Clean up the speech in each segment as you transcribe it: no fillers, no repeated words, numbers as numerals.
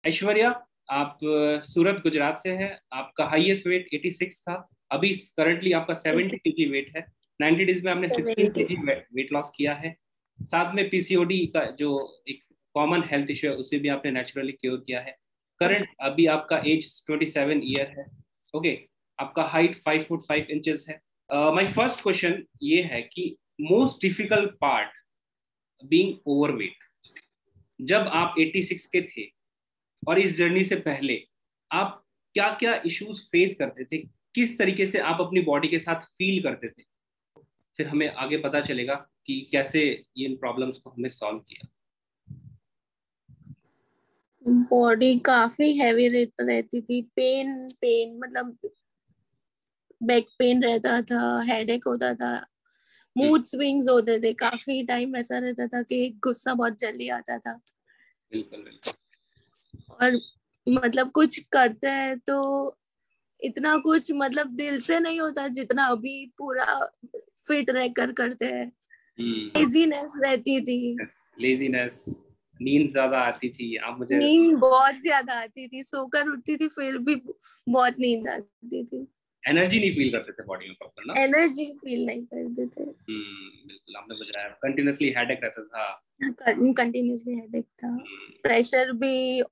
ऐश्वर्या, आप सूरत गुजरात से हैं। आपका हाईएस्ट वेट 86 था। अभी करंटली आपका 70 केजी वेट है। 90 डेज में आपने 16 70। केजी वेट लॉस किया है। साथ में पीसीओडी का जो एक कॉमन हेल्थ इश्यू है उसे भी आपने नेचुरली क्योर किया है। करंट अभी आपका एज 27 ईयर है। ओके। आपका हाइट 5 फुट 5 इंचेस है। माय फर्स्ट क्वेश्चन ये है कि most difficult part being overweight, जब आप 86 के थे और इस जर्नी से पहले आप क्या क्या इश्यूज फेस करते थे, किस तरीके से आप अपनी बॉडी के साथ फील करते थे, फिर हमें आगे पता चलेगा कि कैसे इन प्रॉब्लम्स को हमने सॉल्व किया। बॉडी काफी हैवी रहती थी। पेन पेन मतलब बैक पेन रहता था, हेडेक होता था, मूड स्विंग्स होते थे। काफी टाइम ऐसा रहता था कि गुस्सा बहुत जल्दी आता था। बिल्कुल बिल्कुल। और मतलब कुछ करते हैं तो इतना कुछ मतलब दिल से नहीं होता जितना अभी पूरा फिट रहकर करते हैं। लेजीनेस रहती थी। लेजीनेस, नींद ज्यादा आती थी। आप मुझे नींद बहुत ज्यादा आती थी, सोकर उठती थी फिर भी बहुत नींद आती थी। एनर्जी नहीं फील करते थे बॉडी में प्रॉपर ना। एनर्जी फील नहीं करते थे। बिल्कुल आपने बुझाया। कंटिन्यूअसली हेडेक रहता था। कंटिन्यूसली हेडेक था। प्रेशर भी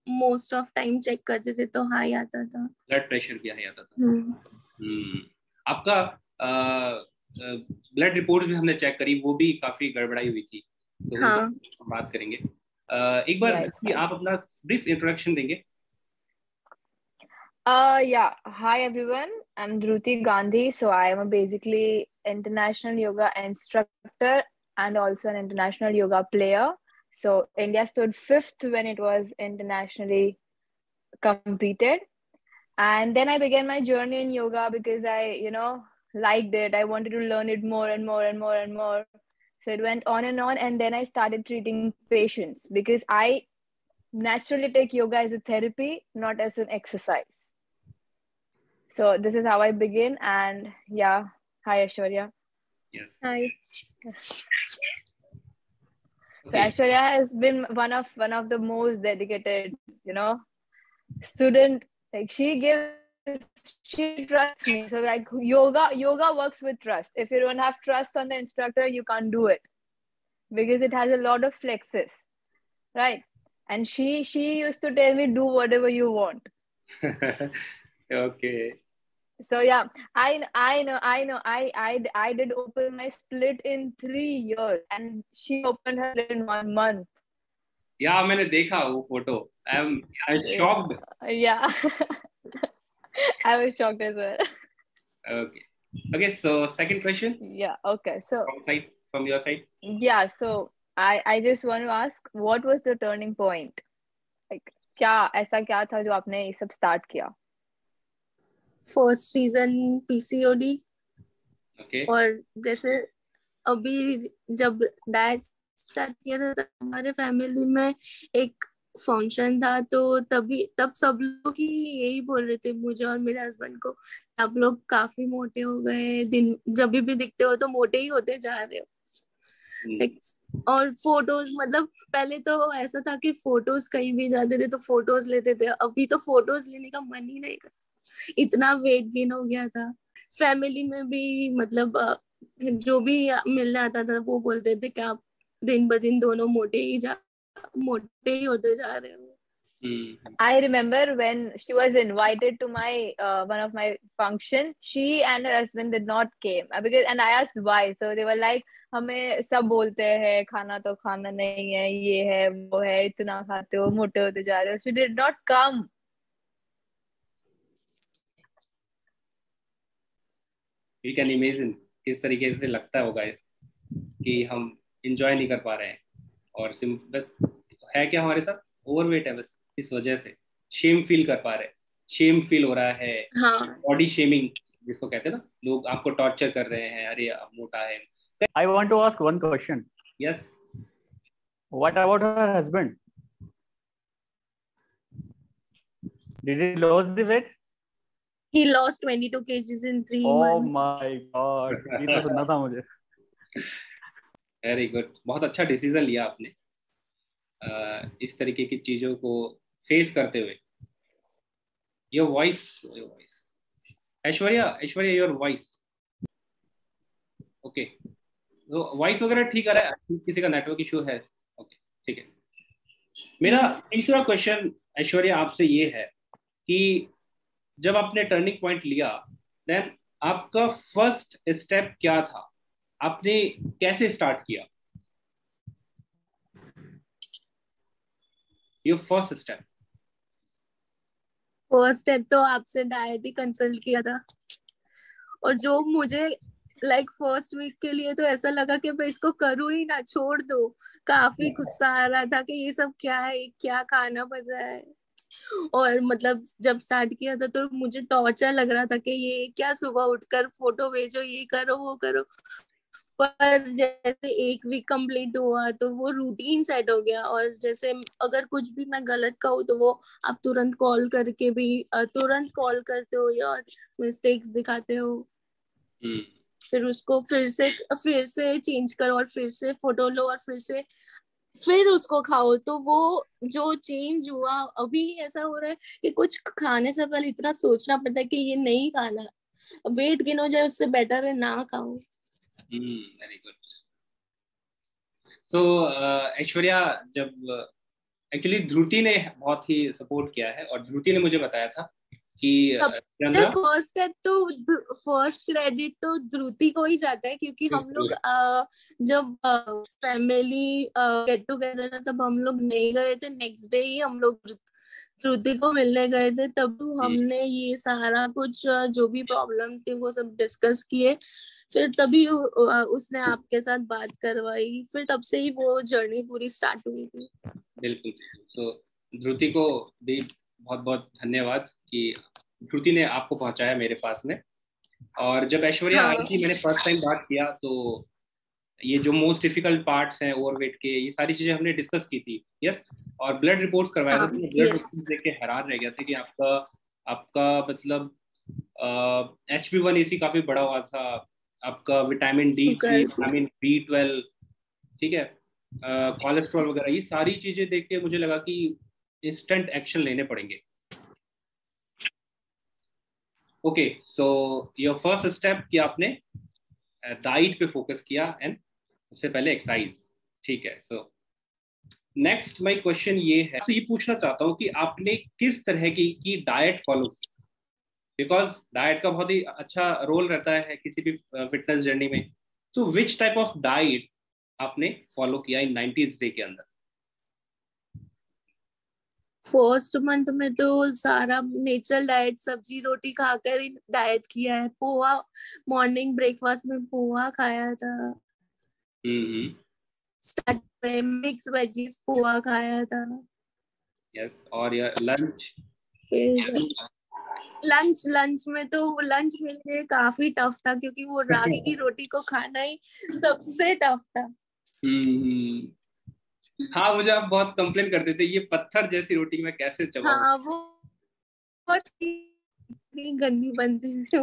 मोस्ट ऑफ टाइम चेक करते थे तो हाई आता था। ब्लड प्रेशर भी हाई आता था। हम्म। आपका ब्लड रिपोर्ट्स भी हमने चेक करी, वो भी काफी गड़बड़ाई हुई थी, तो उन पर हाँ। हम बात करेंगे। एक बार Yeah, it's कि fine. आप अपना ब्रीफ इंट्रोडक्शन देंगे। Yeah. Hi everyone. I'm Dhruti Gandhi. So I am a basically international yoga instructor and also an international yoga player. So India stood 5th when it was internationally competed. And then I began my journey in yoga because I liked it. I wanted to learn it more and more and more and more. So it went on. And then I started treating patients because I naturally take yoga as a therapy, not as an exercise. So this is how I begin. And yeah, hi Aishwarya. Yes. Hi. So Aishwarya has been one of the most dedicated, student. Like she trusts me. So like yoga works with trust. If you don't have trust on the instructor, you can't do it because it has a lot of flexes, right? And she used to tell me, do whatever you want. Okay. So yeah, I know. I did open my split in 3 years, and she opened her in 1 month. Yeah, मैंने देखा वो photo. I'm shocked. Yeah. I was shocked as well. Okay, so second question. Yeah, okay. So from your side. Yeah, so I just want to ask, what was the turning point? Like ऐसा क्या था जो आपने ये सब start किया? First reason PCOD. Okay. और जैसे अभी जब डाइट स्टार्ट किया था तब हमारे फैमिली में एक फंक्शन था, तो तब सब लोग ही यही बोल रहे थे मुझे और मेरे हस्बैंड को, आप लोग काफी मोटे हो गए, दिन जब भी दिखते हो तो मोटे ही होते जा रहे हो। और फोटोज, मतलब पहले तो ऐसा था कि फोटोज कहीं भी जाते थे तो फोटोज लेते थे, अभी तो फोटोज लेने का मन ही नहीं करता, इतना वेट गेन हो गया था। फैमिली में भी मतलब जो भी मिलने आता था वो बोलते थे कि आप दिन ब दिन दोनों मोटे ही होते जा रहे हो। I remember when she was invited to my one of my function, she and her husband did not came and I asked why. So they were like, हमें सब बोलते हैं खाना तो खाना नहीं है, ये है वो है, इतना खाते हो मोटे होते जा रहे हो. She did not come. You can imagine किस तरीके से लगता होगा कि हम इंजॉय नहीं कर पा रहे हैं, और बस है क्या हमारे साथ, ओवरवेट है, बस इस वजह से शेम फील कर पा रहे हैं, शेम फील हो रहा है। हाँ। बॉडी शेमिंग जिसको कहते हैं ना, लोग आपको टॉर्चर कर रहे हैं, अरे आप मोटा है। I want to ask one question. Yes. What about her husband? Did he lose the weight? He lost 22 kgs in 3 Oh months. my God, ये तो सुनना था मुझे। वेरी गुड, बहुत अच्छा डिसीजन लिया आपने। इस तरीके की चीजों को फेस करते हुए? Your voice, Aishwarya your voice. Okay, तो वॉइस वगैरह ठीक आ रहा है, किसी का नेटवर्क इशू है? ओके, ठीक है। मेरा तीसरा क्वेश्चन ऐश्वर्या आपसे ये है कि जब आपने टर्निंग पॉइंट लिया, देन आपका फर्स्ट स्टेप क्या था? आपने कैसे स्टार्ट किया? Your first step. First step तो आपसे डाइट ही कंसल्ट किया था, और जो मुझे लाइक फर्स्ट वीक के लिए तो ऐसा लगा कि मैं इसको करूँ ही ना, छोड़ दो। काफी गुस्सा आ रहा था कि ये सब क्या है, क्या खाना पड़ रहा है। और मतलब जब स्टार्ट किया था तो मुझे टॉर्चर लग रहा था कि ये क्या, सुबह उठकर फोटो भेजो, ये करो वो करो। पर जैसे एक वीक कंप्लीट हुआ तो वो रूटीन सेट हो गया, और जैसे अगर कुछ भी मैं गलत कहूँ तो वो आप तुरंत कॉल करके भी तुरंत कॉल करते हो या मिस्टेक्स दिखाते हो, फिर उसको फिर से चेंज करो और फिर से फोटो लो और फिर उसको खाओ। तो वो जो चेंज हुआ, अभी ऐसा हो रहा है कि कुछ खाने से पहले इतना सोचना पड़ता है कि ये नहीं खाना, वेट गेन हो जाए उससे बेटर है ना खाओ। Very good. सो ऐश्वर्या, जब एक्चुअली ध्रुति ने बहुत ही सपोर्ट किया है, और ध्रुति ने मुझे बताया था कि फर्स्ट स्टेप तो फर्स्ट क्रेडिट तो ध्रुति को ही जाता है, क्योंकि हम लोग जब फैमिली गेट टुगेदर था तब हम लोग नहीं गए थे, नेक्स्ट डे ही हम लोग ध्रुति को मिलने गए थे। तब हमने ये सारा कुछ जो भी प्रॉब्लम थी वो सब डिस्कस किए, फिर तभी उसने आपके साथ बात करवाई, फिर तब से ही वो जर्नी पूरी स्टार्ट हुई थी। बिल्कुल। तो ध्रुति को भी बहुत बहुत धन्यवाद कि ध्रुति ने आपको पहुंचाया मेरे पास में। और जब ऐश्वर्या आई थी, मैंने फर्स्ट टाइम बात किया, तो ये जो मोस्ट डिफिकल्ट पार्ट्स हैं ओवरवेट के, ये सारी चीजें हमने डिस्कस की थी। यस। और ब्लड रिपोर्ट्स करवाया था, तो ब्लड रिपोर्ट्स देख के हैरान रह गया था कि आपका मतलब HB1AC काफी बड़ा हुआ था, आपका विटामिन D3, विटामिन B12, ठीक है, कोलेस्ट्रॉल वगैरह, ये सारी चीजें देख के मुझे लगा कि इंस्टेंट एक्शन लेने पड़ेंगे। Okay, so your first step कि आपने डाइट पे फोकस किया एंड उससे पहले एक्सरसाइज, ठीक है। सो नेक्स्ट माय क्वेश्चन ये है, तो ये पूछना चाहता हूँ कि आपने किस तरह की डाइट फॉलो की, बिकॉज डाइट का बहुत ही अच्छा रोल रहता है किसी भी फिटनेस जर्नी में। तो विच टाइप ऑफ डाइट आपने फॉलो किया इन 90s डे के अंदर? फर्स्ट मंथ में तो सारा नेचुरल डाइट, सब्जी रोटी खाकर ही डाइट किया है। पोहा, मॉर्निंग ब्रेकफास्ट में पोहा खाया था। स्टार्ट में मिक्स वेजीज पोहा खाया था। यस। और यार लंच? फिर लंच में तो लंच मेरे लिए काफी टफ था, क्योंकि वो रागी की रोटी को खाना ही सबसे टफ था। हाँ, मुझे आप बहुत कंप्लेन करते थे, ये पत्थर जैसी रोटी में कैसे चबाऊं। हाँ, वो बहुत गंदी बनती थी।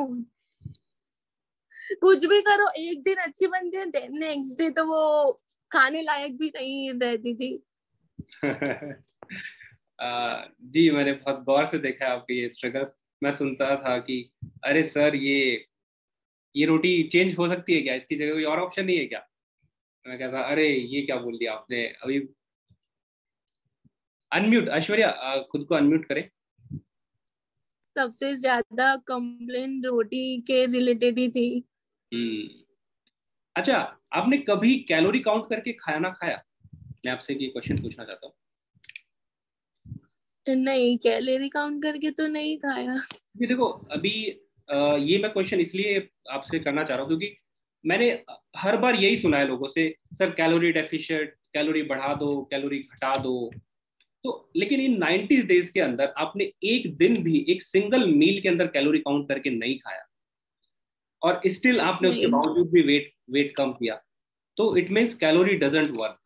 कुछ भी करो, एक दिन अच्छी बनती है, नेक्स्ट डे तो वो खाने लायक भी नहीं रहती थी। जी, मैंने बहुत गौर से देखा है आपके ये स्ट्रगल्स। मैं सुनता था कि अरे सर, ये रोटी चेंज हो सकती है क्या, इसकी जगह कोई और ऑप्शन नहीं है क्या? मैं कहता अरे ये क्या बोल दिया आपने अभी। अनम्यूट ऐश्वर्या, खुद को अनम्यूट करें। सबसे ज्यादा कंप्लेन रोटी के रिलेटेड ही थी। अच्छा, आपने कभी कैलोरी काउंट करके खाना खाया? मैं आपसे ये क्वेश्चन पूछना चाहता हूँ। नहीं, कैलोरी काउंट करके तो नहीं खाया। ये देखो, अभी ये मैं क्वेश्चन इसलिए आपसे करना चाह रहा हूँ क्योंकि मैंने हर बार यही सुना है लोगों से, सर कैलोरी डेफिशिएंट, कैलोरी बढ़ा दो, कैलोरी घटा दो। तो लेकिन इन 90 डेज के अंदर आपने एक दिन भी, एक सिंगल मील के अंदर कैलोरी काउंट करके नहीं खाया, और स्टिल आपने उसके बावजूद भी वेट कम किया। तो it means calorie doesn't work.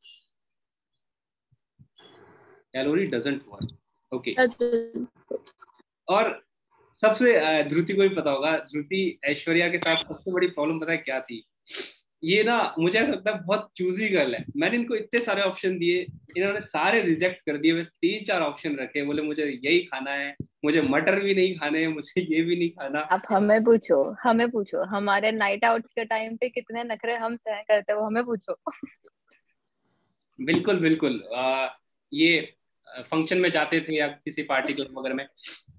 Calorie doesn't work. Okay. और सबसे ध्रुति को भी पता होगा, ध्रुति ऐश्वर्या के साथ सबसे बड़ी प्रॉब्लम पता है क्या थी? ये ना मुझे ऐसा लगता है बहुत चूजी गर्ल है। मैंने इनको इतने सारे ऑप्शन दिए, इन्होंने सारे रिजेक्ट कर दिए, बस 3-4 ऑप्शन रखे, बोले मुझे यही खाना है, मुझे मटर भी नहीं खाने हैं, मुझे ये भी नहीं खाना। आप हमें पूछो हमारे नाइट आउट्स के टाइम पे कितने नखरे हम सहन करते हैं, वो हमें पूछो। बिल्कुल बिल्कुल। ये फंक्शन में जाते थे या किसी पार्टी क्लब वगैरह में,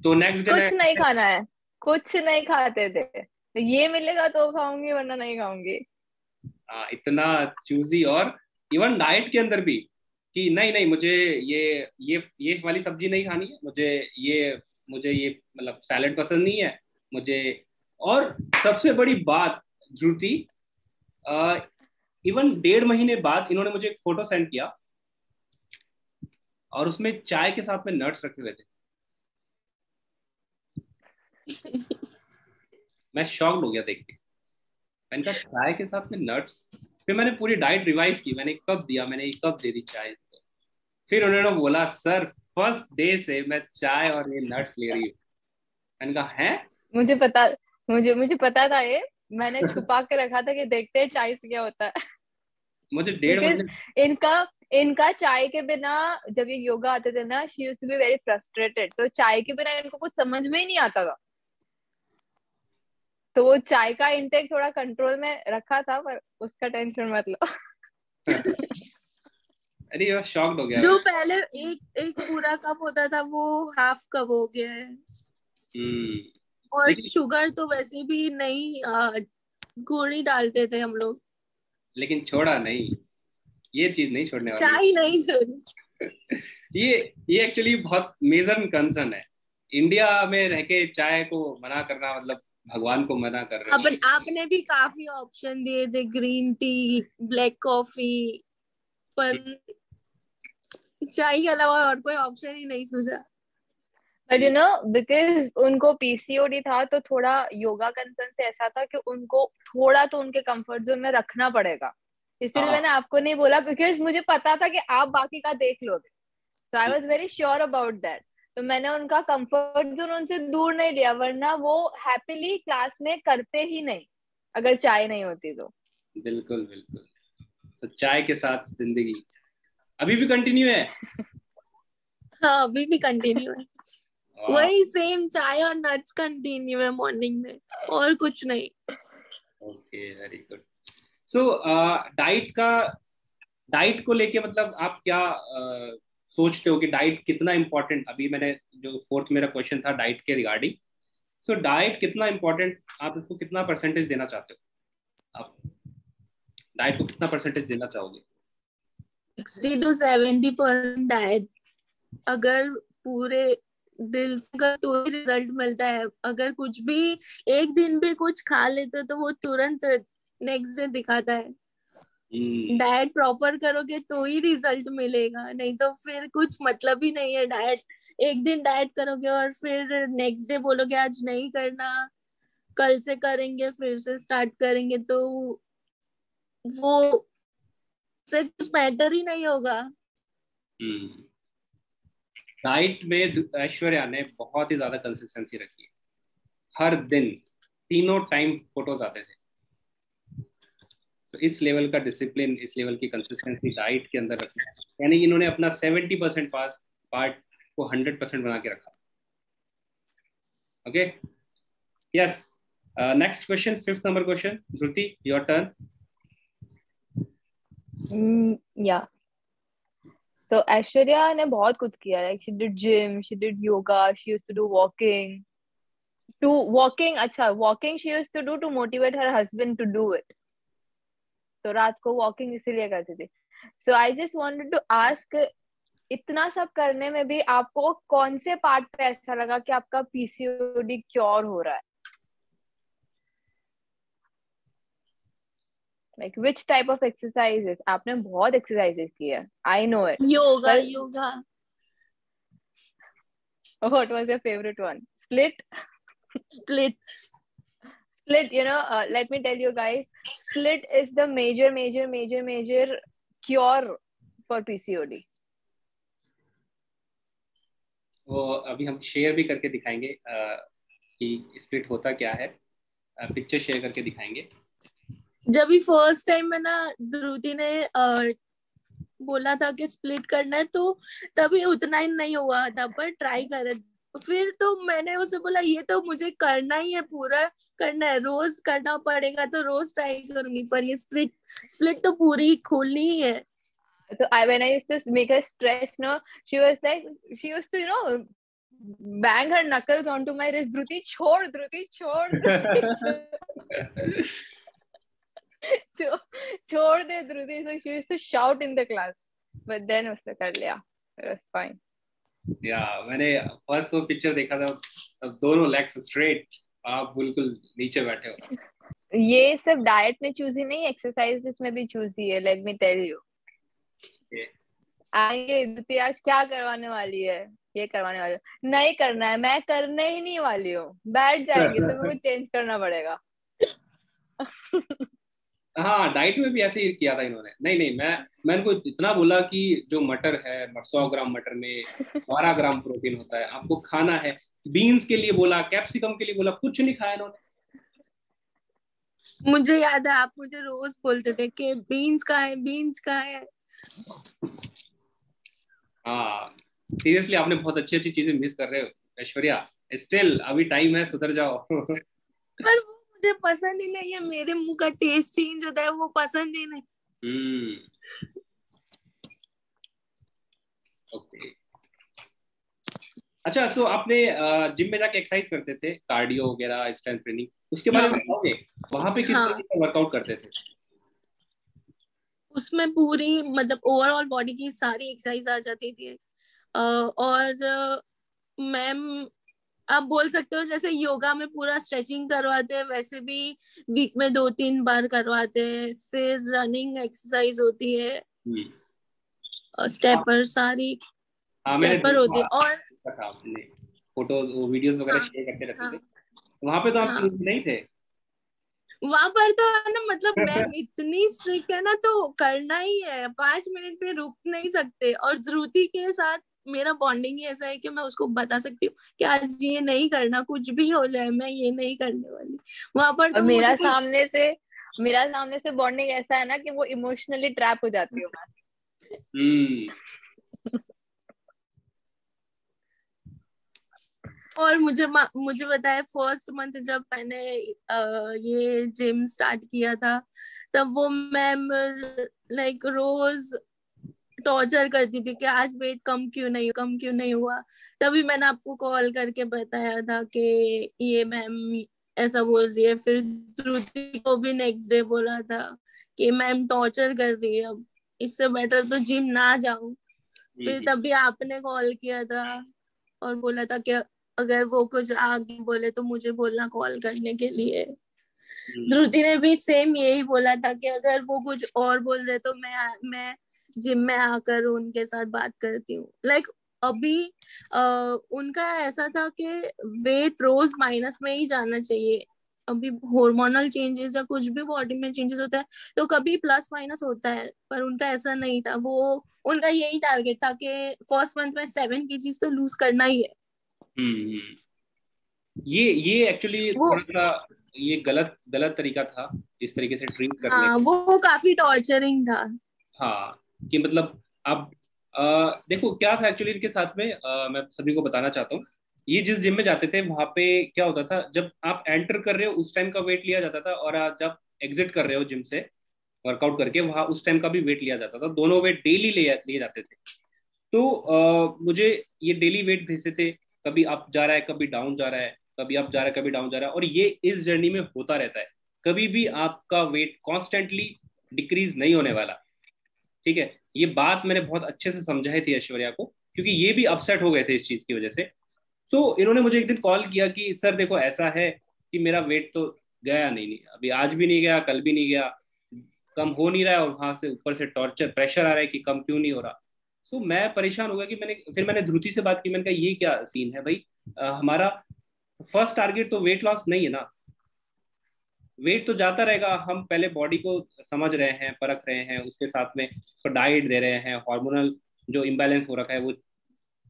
तो नेक्स्ट डे कुछ नहीं खाना है, कुछ नहीं खाते थे, तो ये मिलेगा तो खाऊंगी वरना नहीं खाऊंगी। इतना चूजी। और इवन डाइट के अंदर भी कि नहीं नहीं मुझे ये वाली सब्जी नहीं खानी है, मुझे ये मतलब सैलेड पसंद नहीं है मुझे। और सबसे बड़ी बात ध्रुति, इवन 1.5 महीने बाद इन्होंने मुझे एक फोटो सेंड किया और उसमें चाय के साथ में नट्स रखे हुए थे। मैं शॉक्ड हो गया देख के। मैंने कहा चाय के साथ में नट्स। फिर मैंने पूरी डाइट रिवाइज की, मैंने कब दे दी चाय। फिर उन्होंने बोला सर फर्स्ट डे से मैं चाय और ये नट्स ले रही हूँ। मैंने कहा है। मुझे पता मुझे पता था ये, मैंने छुपा के रखा था कि देखते हैं चाय से क्या होता है। मुझे 1.5 बिकॉज महीने। इनका इनका चाय के बिना, जब ये योगा आते थे ना, she used to be very frustrated, तो चाय के बिना इनको कुछ समझ में ही नहीं आता था, तो वो चाय का इंटेक थोड़ा कंट्रोल में रखा था, पर उसका टेंशन मत लो। अरे मैं शॉक्ड हो गया। जो पहले एक एक पूरा कप होता था वो हाफ कप हो गया है। और लेकिन शुगर तो वैसे भी नहीं, गुड़ ही डालते थे हम लोग। लेकिन छोड़ा नहीं, ये चीज नहीं छोड़ने वाली। चाय नहीं छोड़ी। ये ये एक्चुअली बहुत मेजर कंसर्न है। इंडिया में रह के चाय को मना करना मतलब भगवान को मना कर रहे हो। आपने भी काफी ऑप्शन दिए थे, ग्रीन टी, ब्लैक कॉफी, पर चाय के अलावा और कोई ऑप्शन ही नहीं सूझा। बट यू नो, बिकॉज उनको पीसीओडी था, तो थोड़ा योगा कंसर्न से ऐसा था कि उनको थोड़ा तो उनके कंफर्ट जोन में रखना पड़ेगा, इसलिए मैंने हाँ आपको नहीं बोला, बिकॉज मुझे पता था कि आप बाकी का देख लोगे। So I was very sure about that, तो मैंने उनका कंफर्ट जोन उनसे दूर नहीं लिया, वरना वो हैप्पीली क्लास में करते ही नहीं अगर चाय नहीं होती तो। बिल्कुल बिल्कुल। तो चाय के साथ जिंदगी अभी भी कंटिन्यू है। हाँ अभी भी कंटिन्यू है। वाह। वही सेम चाय और नट्स कंटिन्यू है मॉर्निंग में, और कुछ नहीं। Okay very good. So diet को लेके मतलब आप क्या सोचते हो कि डाइट कितना इंपॉर्टेंट, अभी मैंने जो फोर्थ मेरा क्वेश्चन था डाइट के रिगार्डिंग, सो डाइट कितना इंपॉर्टेंट, आप इसको कितना परसेंटेज देना चाहते हो, आप डाइट को कितना परसेंटेज देना चाहोगे? 60 to 70% डाइट। अगर पूरे दिल से कर तो ही रिजल्ट मिलता है। अगर कुछ भी एक दिन भी कुछ खा लेते तो वो तुरंत नेक्स्ट डे दिखाता है। डाइट प्रॉपर करोगे तो ही रिजल्ट मिलेगा, नहीं तो फिर कुछ मतलब ही नहीं है डाइट। एक दिन डाइट करोगे और फिर नेक्स्ट डे बोलोगे आज नहीं करना, कल से करेंगे, फिर से स्टार्ट करेंगे, तो वो से कुछ मैटर ही नहीं होगा। डाइट में ऐश्वर्या ने बहुत ही ज्यादा कंसिस्टेंसी रखी है। हर दिन 3 टाइम फोटोज आते थे। तो इस लेवल का डिसिप्लिन, इस लेवल की कंसिस्टेंसी डाइट के अंदर रखना है, यानी इन्होंने अपना 70% पार्ट को 100% बना के रखा। Okay yes. Next question, 5th number question, Dhruti your turn. या So ऐश्वर्या ने बहुत कुछ किया, like she did gym, she did yoga, she used to do walking, अच्छा walking she used to do to motivate her husband to do it, तो रात को walking इसीलिए करती थी। So I just wanted to ask, इतना सब करने में भी आपको कौन से पार्ट पे ऐसा लगा कि आपका पीसीओडी क्योर हो रहा है? Like which type of exercises? आपने बहुत exercises की है, I know it. योगा पर yoga what was your favorite one? Split? Split You know, let me tell you guys, split is the major cure for PCOD. वो अभी हम शेयर भी करके दिखाएंगे कि स्प्लिट होता क्या है, पिक्चर शेयर करके दिखाएंगे। जब भी फर्स्ट टाइम में ना ध्रुति ने बोला था कि स्प्लिट करना है, तो तभी उतना ही नहीं हुआ था, पर ट्राई करे। फिर तो मैंने उसे बोला ये तो मुझे करना ही है, पूरा करना है, रोज करना पड़ेगा, तो रोज ट्राई करूंगी, पर ये स्प्लिट स्प्लिट तो पूरी खोलनी ही है। So when I used to make her stretch, no, she used to, bang her knuckles onto my wrist. Dhruti, chhod, Dhruti, chhod, Dhruti, chhod de, Dhruti. So she used to shout in the class. But then उसने कर लिया. It was fine. मैंने first वो picture देखा था, तब दोनों legs straight, आप बिल्कुल नीचे बैठे हो। ये सिर्फ डाइट में चूजी नहीं, एक्सरसाइजेस में भी चूजी है, लेट मी टेल यू। आएंगे द्वितीय, आज क्या करवाने वाली है, ये करवाने वाली है, नहीं करना है, मैं करने ही नहीं वाली हूँ, बैठ जाएंगे तो मेरे को चेंज करना पड़ेगा। हाँ, डाइट में भी ऐसे ही किया था इन्होंने। नहीं, मैं इनको इतना बोला कि जो मटर है, 100 ग्राम मटर में 12 ग्राम प्रोटीन होता है, आपको खाना है। बीन्स के लिए बोला, कैप्सिकम के लिए बोला, कुछ नहीं खाया इन्होंने। मुझे याद है आप मुझे रोज बोलते थे कि बीन्स का है, बीन्स का है। हाँ, सीरियसली आपने बहुत अच्छी अच्छी चीजें मिस कर रहे हो ऐश्वर्या। स्टिल अभी टाइम है, सुधर जाओ। पर वो मुझे पसंद ही नहीं है, मेरे मुंह का टेस्ट चेंज होता है, वो पसंद ही नहीं। ओके, अच्छा, तो आपने जिम में जाके एक्सरसाइज करते थे, कार्डियो वगैरह, स्ट्रेंथ ट्रेनिंग, उसके बारे में बताओगे? वहां पे किस तरीके का वर्कआउट करते थे? उसमें पूरी मतलब ओवरऑल बॉडी की सारी एक्सरसाइज आ जाती थी। और मैम आप बोल सकते हो जैसे योगा में पूरा स्ट्रेचिंग करवाते हैं, वैसे भी वीक में 2-3 बार करवाते हैं। फिर रनिंग एक्सरसाइज होती है, स्टेपर, सारी स्टेपर होती है। और फोटोज, वीडियोस वगैरह शेयर करते रहते थे। वहां पे तो आप नहीं थे? वहां पर तो है ना, मतलब मैम इतनी स्ट्रिक्ट है ना, तो करना ही है, 5 मिनट पे रुक नहीं सकते। और ध्रुति के साथ मेरा बॉन्डिंग ही ऐसा है कि मैं उसको बता सकती हूँ कि आज ये नहीं करना, कुछ भी हो जाए मैं ये नहीं करने वाली। वहां पर तो मेरा सामने से बॉन्डिंग ऐसा है ना कि वो इमोशनली ट्रैप हो जाती हूँ मैं। और मुझे बताया फर्स्ट मंथ जब मैंने ये जिम स्टार्ट किया था, तब वो मैम लाइक रोज टॉर्चर करती थी कि आज वेट कम क्यों नहीं हुआ। तभी मैंने आपको कॉल करके बताया था कि ये मैम ऐसा बोल रही है। फिर श्रुति को भी नेक्स्ट डे बोला था कि मैम टॉर्चर कर रही है, अब इससे बेटर तो जिम ना जाऊं। फिर तभी आपने कॉल किया था और बोला था कि अगर वो कुछ आगे बोले तो मुझे बोलना कॉल करने के लिए। ध्रुति ने भी सेम यही बोला था कि अगर वो कुछ और बोल रहे तो मैं जिम में आकर उनके साथ बात करती हूँ। लाइक अभी उनका ऐसा था कि वेट रोज माइनस में ही जाना चाहिए। अभी हार्मोनल चेंजेस या कुछ भी बॉडी में चेंजेस होता है तो कभी प्लस माइनस होता है, पर उनका ऐसा नहीं था। वो उनका यही टारगेट था कि फर्स्ट मंथ में 7 kg तो लूज करना ही है। ये एक्चुअली थोड़ा सा ये गलत तरीका था इस तरीके से ट्रीट करने का। वो काफी टॉर्चरिंग था। हाँ, कि मतलब अब देखो क्या था एक्चुअली इनके साथ में, मैं सभी को बताना चाहता हूँ। ये जिस जिम में जाते थे वहां पे क्या होता था, जब आप एंटर कर रहे हो उस टाइम का वेट लिया जाता था, और जब एग्जिट कर रहे हो जिम से वर्कआउट करके वहां उस टाइम का भी वेट लिया जाता था। दोनों वेट डेली लिए जाते थे। तो मुझे ये डेली वेट भेजते थे, कभी अप जा रहा है, कभी डाउन जा रहा है, कभी अप जा रहा है, कभी डाउन जा रहा है, और ये इस जर्नी में होता रहता है। कभी भी आपका वेट कॉन्स्टेंटली डिक्रीज नहीं होने वाला, ठीक है? ये बात मैंने बहुत अच्छे से समझाई थी ऐश्वर्या को, क्योंकि ये भी अपसेट हो गए थे इस चीज की वजह से। तो इन्होंने मुझे एक दिन कॉल किया कि सर देखो ऐसा है कि मेरा वेट तो गया नहीं, अभी आज भी नहीं गया, कल भी नहीं गया, कम हो नहीं रहा है, और वहां से ऊपर से टॉर्चर प्रेशर आ रहा है कि कम क्यों नहीं हो रहा। तो मैं परेशान हो गया कि मैंने ध्रुति से बात की। मैंने कहा ये क्या सीन है भाई, हमारा फर्स्ट टारगेट तो वेट लॉस नहीं है ना, वेट तो जाता रहेगा। हम पहले बॉडी को समझ रहे हैं, परख रहे हैं, उसके साथ में उसको डाइट दे रहे हैं, हार्मोनल जो इम्बैलेंस हो रखा है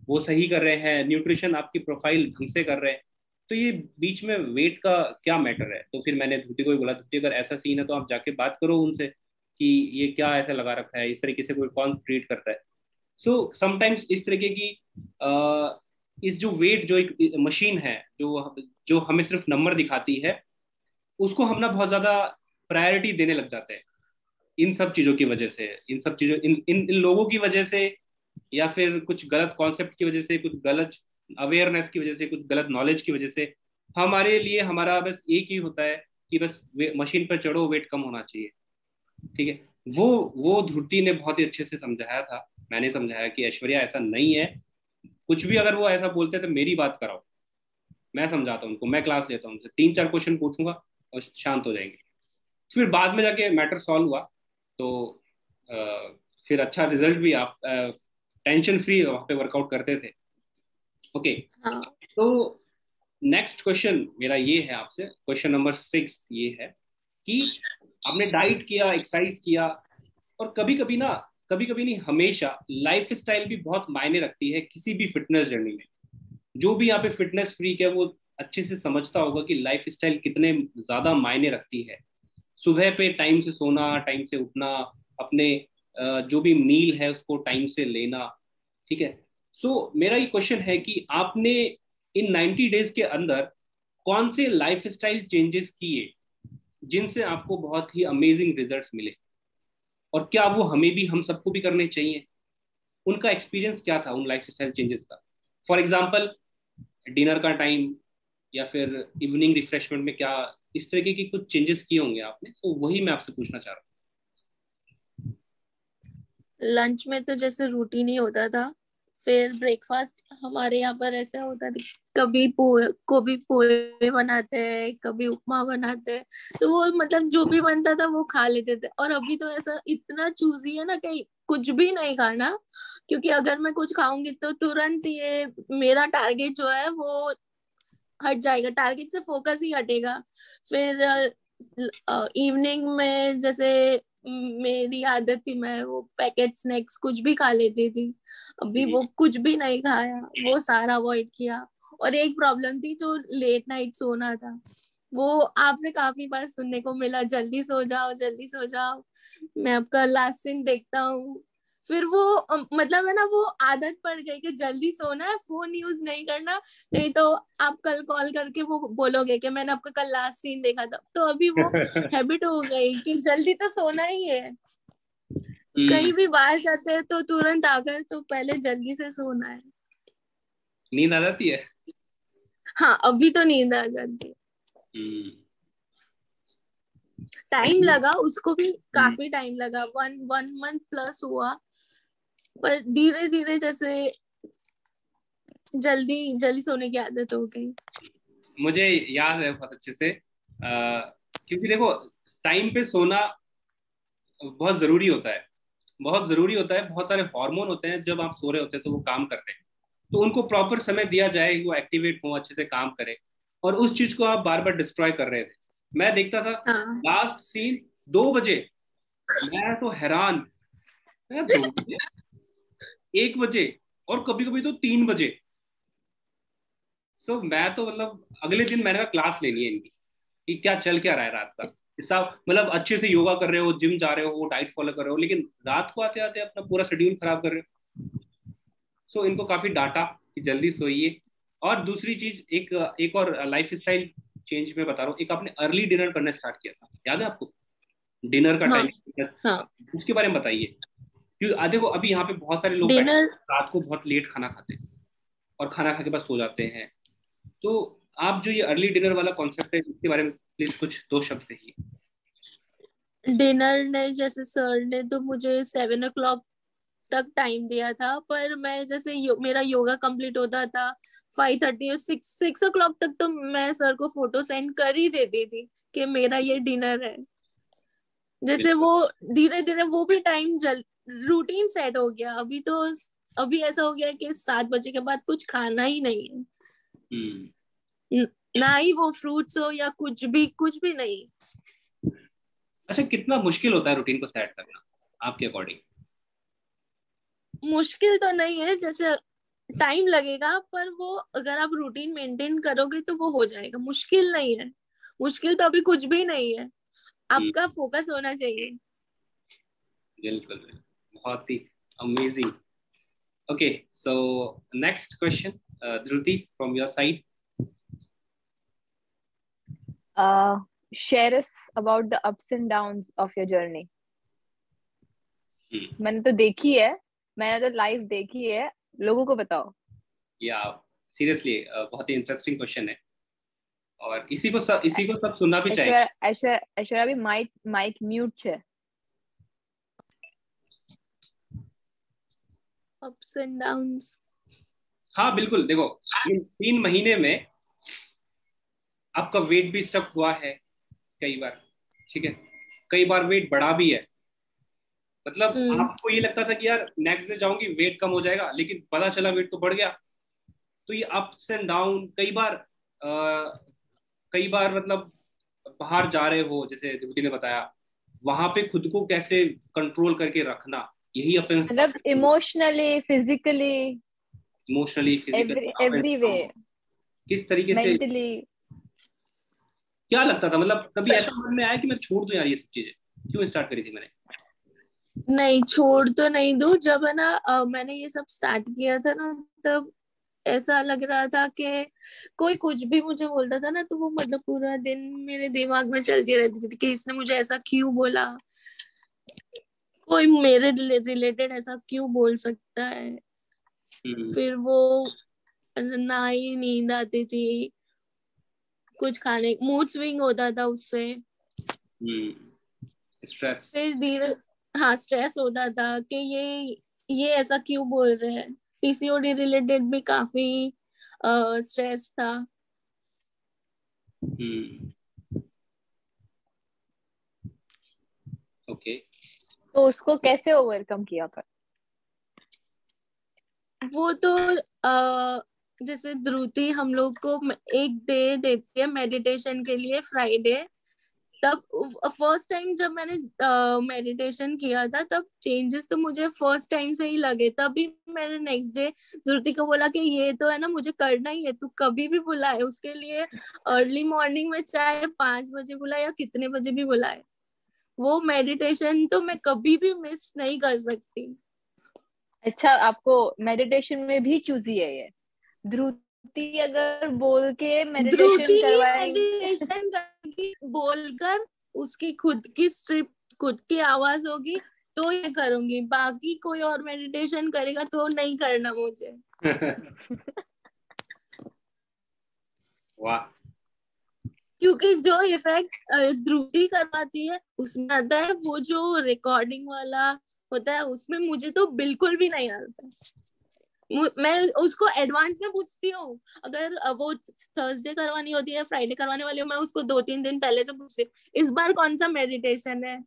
वो सही कर रहे हैं, न्यूट्रिशन आपकी प्रोफाइल ढंग से कर रहे हैं। तो ये बीच में वेट का क्या मैटर है? तो फिर मैंने धूती को भी बोला, धूती अगर ऐसा सीन है तो आप जाके बात करो उनसे कि ये क्या ऐसा लगा रखा है, इस तरीके से कोई कौन ट्रीट करता है। सो समटाइम्स इस तरीके की इस जो वेट जो एक मशीन है जो जो हमें सिर्फ नंबर दिखाती है, उसको हम ना बहुत ज्यादा प्रायोरिटी देने लग जाते हैं इन सब चीजों की वजह से, इन सब चीजों इन लोगों की वजह से, या फिर कुछ गलत कॉन्सेप्ट की वजह से, कुछ गलत अवेयरनेस की वजह से, कुछ गलत नॉलेज की वजह से। हमारे लिए हमारा बस एक ही होता है कि बस मशीन पर चढ़ो, वेट कम होना चाहिए। ठीक है, वो धुर्ती ने बहुत ही अच्छे से समझाया था। मैंने समझाया कि ऐश्वर्या ऐसा नहीं है, कुछ भी अगर वो ऐसा बोलते हैं तो मेरी बात कराओ, मैं समझाता हूँ उनको, मैं क्लास लेता हूँ उनसे, 3-4 क्वेश्चन पूछूंगा और शांत हो जाएंगे। फिर बाद में जाके मैटर सॉल्व हुआ, तो अ, फिर अच्छा रिजल्ट भी, आप टेंशन फ्री वहाँ पे वर्कआउट करते थे। ओके, हाँ। तो नेक्स्ट क्वेश्चन मेरा ये है आपसे, क्वेश्चन नंबर 6 ये है कि आपने डाइट किया, एक्सरसाइज किया, और कभी कभी ना, कभी कभी नहीं, हमेशा लाइफ स्टाइल भी बहुत मायने रखती है किसी भी फिटनेस जर्नी में। जो भी यहाँ पे फिटनेस फ्रीक है वो अच्छे से समझता होगा कि लाइफ स्टाइल कितने ज्यादा मायने रखती है। सुबह पे टाइम से सोना, टाइम से उठना, अपने जो भी मील है उसको टाइम से लेना। ठीक है, सो मेरा ये क्वेश्चन है कि आपने इन 90 डेज के अंदर कौन से लाइफ स्टाइल चेंजेस किए जिनसे आपको बहुत ही अमेजिंग रिजल्ट्स मिले, और क्या वो हमें भी, हम सबको भी करने चाहिए? उनका एक्सपीरियंस क्या था उन लाइफ स्टाइल चेंजेस का? फॉर एग्जाम्पल, डिनर का टाइम, या फिर इवनिंग रिफ्रेशमेंट में क्या इस तरीके की कुछ चेंजेस किए होंगे आपने, तो वही मैं आपसे पूछना चाह रहा लंच में तो जैसे रूटीन ही होता था, फिर ब्रेकफास्ट हमारे यहाँ पर ऐसा होता था, कभी पोहे बनाते हैं, कभी उपमा बनाते हैं, तो वो मतलब जो भी बनता था वो खा लेते थे। और अभी तो ऐसा इतना चूजी है ना कि कुछ भी नहीं खाना, क्योंकि अगर मैं कुछ खाऊंगी तो तुरंत ये मेरा टारगेट जो है वो हट जाएगा, टारगेट से फोकस ही हटेगा। फिर इवनिंग में जैसे मेरी आदत थी, मैं वो पैकेट स्नैक्स कुछ भी खा लेती थी, अभी हूँ। वो कुछ भी नहीं खाया, वो सारा अवॉइड किया। और एक प्रॉब्लम थी जो लेट नाइट सोना था, वो आपसे काफी बार सुनने को मिला, जल्दी सो जाओ जल्दी सो जाओ, मैं आपका लास्ट सीन देखता हूँ। फिर वो मतलब है ना, वो आदत पड़ गई कि जल्दी सोना है, फोन यूज नहीं करना, नहीं तो आप कल कॉल करके वो बोलोगे कि मैंने आपका कल लास्ट सीन देखा था। तो अभी वो हैबिट हो गई कि जल्दी तो सोना ही है, कहीं भी बाहर जाते हैं तो तुरंत आकर तो पहले जल्दी से सोना है। नींद आ जाती है। हाँ, अभी तो नींद आ जाती है। हम्म। टाइम लगा उसको भी, हम्म। काफी टाइम लगा, वन मंथ प्लस हुआ, पर धीरे धीरे जैसे जल्दी जल्दी सोने की आदत हो गई। मुझे याद है बहुत अच्छे से, क्योंकि देखो, टाइम पे सोना बहुत जरूरी होता है, बहुत जरूरी होता है। बहुत सारे हार्मोन होते हैं जब आप सो रहे होते हैं तो वो काम करते हैं, तो उनको प्रॉपर समय दिया जाए, वो एक्टिवेट हो, अच्छे से काम करे। और उस चीज को आप बार बार डिस्ट्रॉय कर रहे थे। मैं देखता था हाँ। लास्ट सीन 2 बजे, मैं तो हैरान, मैं 2 बजे, 1 बजे, और कभी कभी तो 3 बजे। सो मैं तो मतलब अगले दिन मैंने कहा क्लास लेनी है इनकी, कि क्या चल क्या रहा है रात का। सब मतलब अच्छे से योगा कर रहे हो, जिम जा रहे हो, डाइट फॉलो कर रहे हो, लेकिन रात को आते आते अपना पूरा शेड्यूल खराब कर रहे हो। सो इनको काफी डांटा कि जल्दी सोइए। और दूसरी चीज, एक एक और लाइफ स्टाइल चेंज में बता रहा हूँ, एक आपने अर्ली डिनर करना स्टार्ट किया था, याद है आपको? डिनर का हाँ। टाइम, हाँ। उसके बारे में बताइए। क्योंकि देखो अभी यहाँ पे बहुत सारे लोग बैठे हैं, डिनर। रात को बहुत लेट खाना खाते हैं और खाना खा के बाद सो जाते हैं। तो आप जो ये अर्ली डिनर वाला कॉन्सेप्ट है, इसके बारे में प्लीज कुछ 2 शब्द कहिए। डिनर ने जैसे सर ने तो मुझे 7 o'clock तक टाइम दिया था, पर मैं जैसे मेरा योगा कंप्लीट होता था 5:30 और 6 o'clock तक, तो मैं सर को फोटो सेंड कर ही देती थी कि मेरा ये डिनर है। जैसे बिल्कुल। वो धीरे धीरे वो भी टाइम जल रूटीन सेट हो गया। अभी तो अभी ऐसा हो गया कि 7 बजे के बाद कुछ खाना ही नहीं है, हम्म। ना ही वो फ्रूट्स हो या कुछ भी नहीं। अच्छा, कितना मुश्किल होता है रूटीन को सेट करना आपके अकॉर्डिंग? मुश्किल तो नहीं है, जैसे टाइम लगेगा, पर वो अगर आप रूटीन मेंटेन करोगे तो वो हो जाएगा। मुश्किल नहीं है, मुश्किल तो अभी कुछ भी नहीं है, आपका फोकस होना चाहिए। बिल्कुल बिल्कुल, बहुत ही amazing. Okay, so next question, Dhruti from your side. Share us about the ups and downs of your journey. मैंने तो देखी है, मैंने तो लाइव देखी है, लोगों को बताओ। या सीरियसली बहुत ही इंटरेस्टिंग क्वेश्चन है, और इसी को सब सुनना भी चाहिए। ऐश्वर्या भी माइक म्यूट છે। अप्स एंड डाउन्स, हाँ बिल्कुल, देखो इन 3 महीने में आपका वेट भी स्टक हुआ है कई बार, ठीक है, कई बार वेट बढ़ा भी है। मतलब आपको ये लगता था कि यार नेक्स्ट डे जाऊंगी वेट कम हो जाएगा, लेकिन पता चला वेट तो बढ़ गया। तो ये अप्स एंड डाउन, कई बार मतलब बाहर जा रहे हो, जैसे ध्रुति ने बताया, वहां पे खुद को कैसे कंट्रोल करके रखना, यही अपन मतलब इमोशनली, फिजिकली एवरी वे, किस तरीके से, मेंटली। क्या लगता था, मतलब कभी ऐसा मन में आया कि मैं छोड़ दूं यार ये सब चीजें? क्यों स्टार्ट करी थी मैंने? नहीं, छोड़ तो नहीं दूं। जब है ना मैंने ये सब स्टार्ट किया था ना, तब ऐसा लग रहा था कि कोई कुछ भी मुझे बोलता था ना, तो वो मतलब पूरा दिन मेरे दिमाग में चलती रहती थी कि इसने मुझे ऐसा क्यों बोला, कोई मेरे रिलेटेड ऐसा क्यों बोल सकता है। फिर वो ना ही नींद आती थी, कुछ खाने, मूड स्विंग होता था उससे। स्ट्रेस, फिर धीरे, हाँ स्ट्रेस होता था कि ये ऐसा क्यों बोल रहे हैं। पीसीओडी रिलेटेड भी काफी स्ट्रेस था। ओके, तो उसको कैसे ओवरकम किया पर? वो तो जैसे ध्रुति हम लोग को एक डे देती है मेडिटेशन के लिए, फ्राइडे। तब फर्स्ट टाइम जब मैंने मेडिटेशन किया था, तब चेंजेस तो मुझे फर्स्ट टाइम से ही लगे। तभी मैंने नेक्स्ट डे ध्रुति को बोला कि ये तो है ना, मुझे करना ही है, तू कभी भी बुलाए उसके लिए, अर्ली मॉर्निंग में चाहे 5 बजे बुलाए या कितने बजे भी बुलाए, वो मेडिटेशन तो मैं कभी भी मिस नहीं कर सकती। अच्छा, आपको मेडिटेशन में भी चूजी है ये? ध्रुति अगर बोल के मेडिटेशन करवाएंगे, मेडिटेशन बोलकर उसकी खुद की स्क्रिप्ट, खुद की आवाज होगी तो ये करूंगी, बाकी कोई और मेडिटेशन करेगा तो नहीं करना मुझे। वाह, क्योंकि जो इफेक्ट ध्रुति करवाती है उसमें आता है, वो जो रिकॉर्डिंग वाला होता है उसमें मुझे तो बिल्कुल भी नहीं आता। मैं उसको एडवांस में पूछती हूँ, अगर वो थर्सडे करवानी होती है, फ्राइडे करवाने वाली हूँ, मैं उसको 2-3 दिन पहले से पूछती हूँ इस बार कौन सा मेडिटेशन है।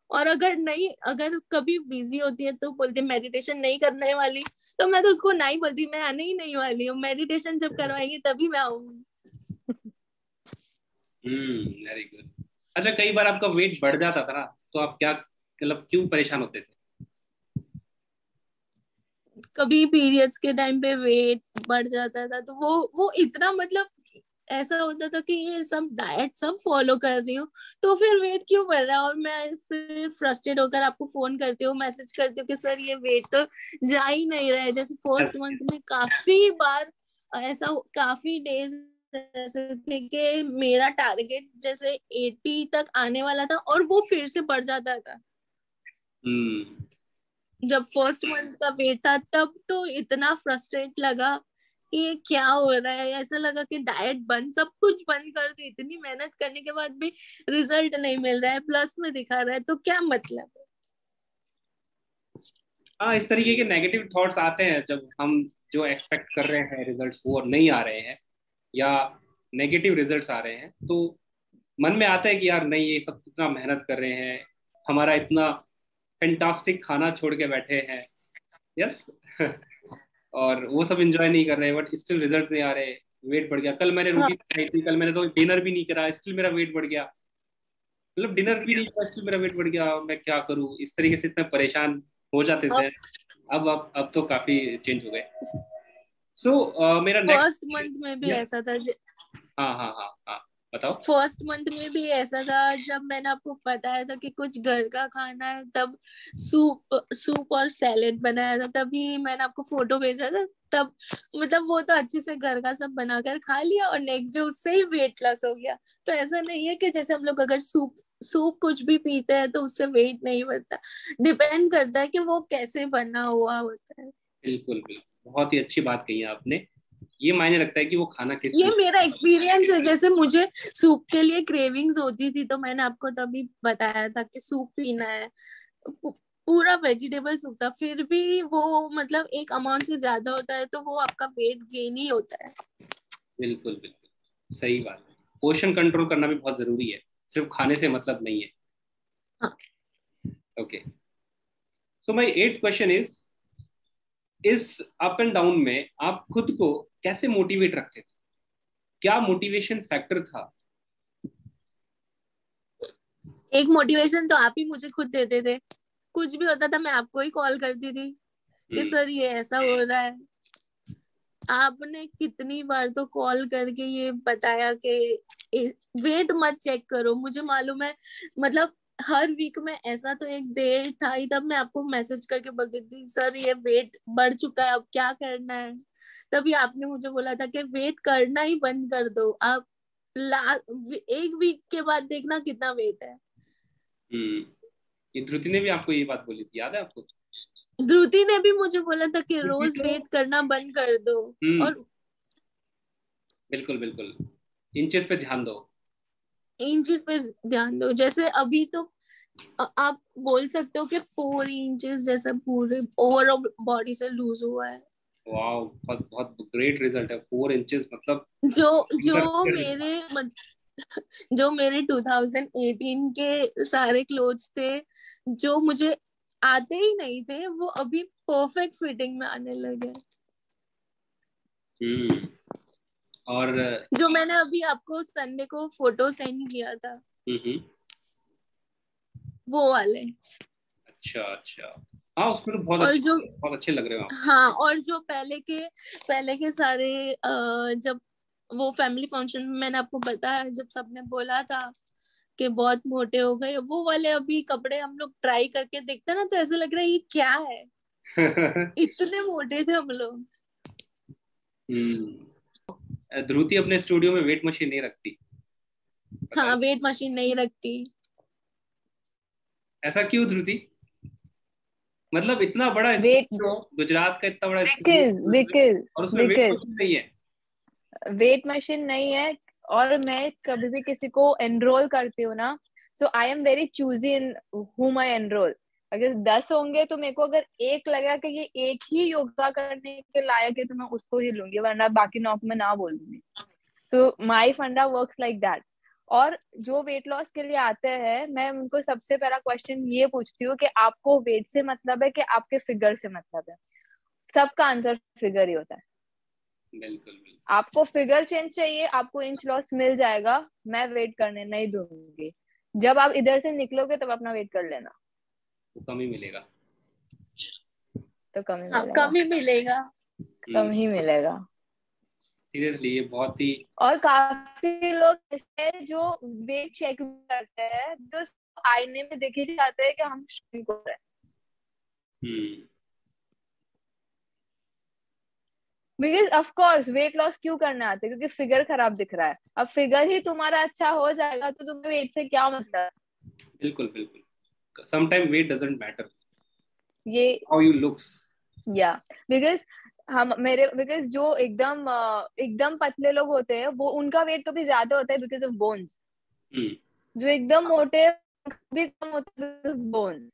और अगर कभी बिजी होती है तो बोलती मेडिटेशन नहीं करने वाली, तो मैं तो उसको नहीं बोलती, मैं आने ही नहीं वाली हूँ, मेडिटेशन जब करवाएंगी तभी मैं आऊंगी। Very good. अच्छा, कई बार आपका वेट बढ़ जाता था ना, तो आप क्या, मतलब क्यों परेशान होते थे? कभी पीरियड्स के टाइम पे वेट बढ़ जाता था, तो वो इतना मतलब ऐसा होता था कि ये सब डाइट सब फॉलो कर रही हूँ, तो फिर वेट क्यों बढ़ रहा है। और मैं फिर फ्रस्ट्रेट होकर आपको फोन करती हूँ, मैसेज करती हूँ कि सर ये वेट तो जा ही नहीं रहा है। जैसे फर्स्ट मंथ में काफी बार ऐसा, काफी डेज ऐसे थे कि मेरा टारगेट जैसे 80 तक आने वाला था और वो फिर से बढ़ जाता था। जब फर्स्ट मंथ का वेट था तब तो इतना फ्रस्ट्रेट लगा कि ये क्या हो रहा है। ऐसा लगा कि डाइट बंद, सब कुछ बंद कर दी, इतनी मेहनत करने के बाद भी रिजल्ट नहीं मिल रहा है, प्लस में दिखा रहा है, तो क्या मतलब है। हाँ, इस तरीके के नेगेटिव थॉट्स आते हैं जब हम जो एक्सपेक्ट कर रहे हैं रिजल्ट्स वो नहीं आ रहे हैं, या नेगेटिव रिजल्ट्स आ रहे हैं, तो मन में आता है कि यार नहीं, ये सब इतना मेहनत कर रहे हैं, हमारा इतना फैंटास्टिक खाना छोड़ के बैठे हैं, यस, और वो सब एंजॉय नहीं कर रहे हैं, बट स्टिल रिजल्ट नहीं आ रहे, वेट बढ़ गया। कल मैंने रोटी खाई थी, कल मैंने तो डिनर भी नहीं करा, स्टिल मेरा वेट बढ़ गया, मतलब डिनर भी नहीं करा, स्टिल मेरा वेट बढ़ गया, मैं क्या करूँ, इस तरीके से इतना परेशान हो जाते थे। अब तो काफी चेंज हो गए। मेरा नेक्स्ट फर्स्ट मंथ में भी ऐसा था। हाँ हाँ हाँ हाँ, बताओ। फर्स्ट मंथ में भी ऐसा था, जब मैंने आपको बताया था कि कुछ घर का खाना है, तब सूप और सैलेड बनाया था, तभी मैंने आपको फोटो भेजा था। तब मतलब वो तो अच्छे से घर का सब बनाकर खा लिया और नेक्स्ट डे उससे ही वेट लॉस हो गया। तो ऐसा नहीं है कि जैसे हम लोग अगर सूप कुछ भी पीते हैं तो उससे वेट नहीं बढ़ता। डिपेंड करता है कि वो कैसे बना हुआ होता है। बिल्कुल बिल्कुल, बहुत ही अच्छी बात कही है आपने। ये मायने रखता है कि वो खाना किस ये मेरा एक्सपीरियंस है। जैसे मुझे सूप के लिए क्रेविंग्स होती थी, तो मैंने आपको तभी बताया था कि सूप पीना है। पूरा वेजिटेबल सूप था, फिर भी वो मतलब एक अमाउंट से ज्यादा होता है तो वो आपका वेट गेन ही होता है। बिल्कुल बिल्कुल सही बात है। पोषण कंट्रोल करना भी बहुत जरूरी है, सिर्फ खाने से मतलब नहीं है। हाँ। Okay, so my 8th question इस अप एंड डाउन में आप खुद को कैसे मोटिवेट रखते थे? क्या मोटिवेशन फैक्टर था? एक मोटिवेशन तो आप ही मुझे खुद देते थे। कुछ भी होता था मैं आपको ही कॉल करती थी कि सर ये ऐसा हो रहा है। आपने कितनी बार तो कॉल करके ये बताया कि वेट मत चेक करो। मुझे मालूम है, मतलब हर वीक में ऐसा तो एक डे था ही, तब मैं आपको मैसेज करके बोलती थी सर ये वेट बढ़ चुका है, अब क्या करना है। तभी आपने मुझे बोला था कि वेट करना ही बंद कर दो आप। एक वीक के बाद देखना कितना वेट है। ये ध्रुति ने भी आपको ये बात बोली थी, याद है आपको? ध्रुति ने भी मुझे बोला था कि ध्रुति रोज तो वेट करना बंद कर दो। और बिल्कुल बिल्कुल, इंचेस पे ध्यान दो। इन चीज पे ध्यान दो। जैसे अभी तो आप बोल सकते हो कि 4 इंचेस जैसा पूरे ओवरऑल बॉडी से लूज हुआ है। वाह, बहुत बहुत ग्रेट रिजल्ट है। 4 इंचेस मतलब जो जो इंटर। मेरे जो मेरे 2018 के सारे क्लोथ्स थे, जो मुझे आते ही नहीं थे, वो अभी परफेक्ट फिटिंग में आने लगे। और जो मैंने अभी आपको संडे को फोटो सेंड किया था, वो वाले। अच्छा अच्छा, हाँ उसमें तो बहुत और अच्छे, जो बहुत अच्छे लग रहे हो आप। हाँ, और जो पहले के सारे जब वो फैमिली फंक्शन में मैंने आपको बताया, जब सबने बोला था कि बहुत मोटे हो गए, वो वाले अभी कपड़े हम लोग ट्राई करके देखते ना, तो ऐसा लग रहा है ये क्या है। इतने मोटे थे हम लोग। ध्रुति अपने स्टूडियो में वेट मशीन नहीं रखती, पता हाँ, है? वेट मशीन नहीं रखती। ऐसा क्यों ध्रुति? मतलब इतना बड़ा वेट स्टूडियो, गुजरात का इतना बड़ा बिकॉज स्टूडियो, बिकॉज और उसमें वेट बिकॉज मशीन नहीं है? वेट मशीन नहीं है। और मैं कभी भी किसी को एनरोल करती हूँ ना, so I am very choosy in whom I enroll. अगर 10 होंगे तो मेरे को अगर एक लगा कि ये एक ही योगा करने के लायक है तो मैं उसको ही लूंगी, वरना बाकी 9 को मैं ना बोल दूंगी। सो माई फंडा वर्क्स लाइक दैट। और जो वेट लॉस के लिए आते हैं, मैं उनको सबसे पहला क्वेश्चन ये पूछती हूँ कि आपको वेट से मतलब है कि आपके फिगर से मतलब है। सबका आंसर फिगर ही होता है। बिल्कुल बिल्कुल। आपको फिगर चेंज चाहिए, आपको इंच लॉस मिल जाएगा, मैं वेट करने नहीं दूंगी। जब आप इधर से निकलोगे तब अपना वेट कर लेना, तो कम ही मिलेगा। तो कम ही हाँ, मिलेगा। कम ही मिलेगा। कम ही मिलेगा। सीरियसली ये बहुत ही और काफी लोग ऐसे हैं जो वेट चेक करते हैं, जो आईने में देखे जाते हैं कि हम shrink हो रहे हैं। Because of course weight loss क्यों करने आते हैं? क्योंकि फिगर खराब दिख रहा है। अब फिगर ही तुम्हारा अच्छा हो जाएगा तो तुम्हें वेट से क्या मतलब? बिल्कुल बिल्कुल। समटाइम वेट डजंट मैटर, ये हाउ यू लुक्स। या बिकॉज बिकॉज जो एकदम पतले लोग होते हैं वो उनका वेट कभी ज्यादा होता है बिकॉज ऑफ बोन्स। जो एकदम मोटे भी कम होता है because of bones.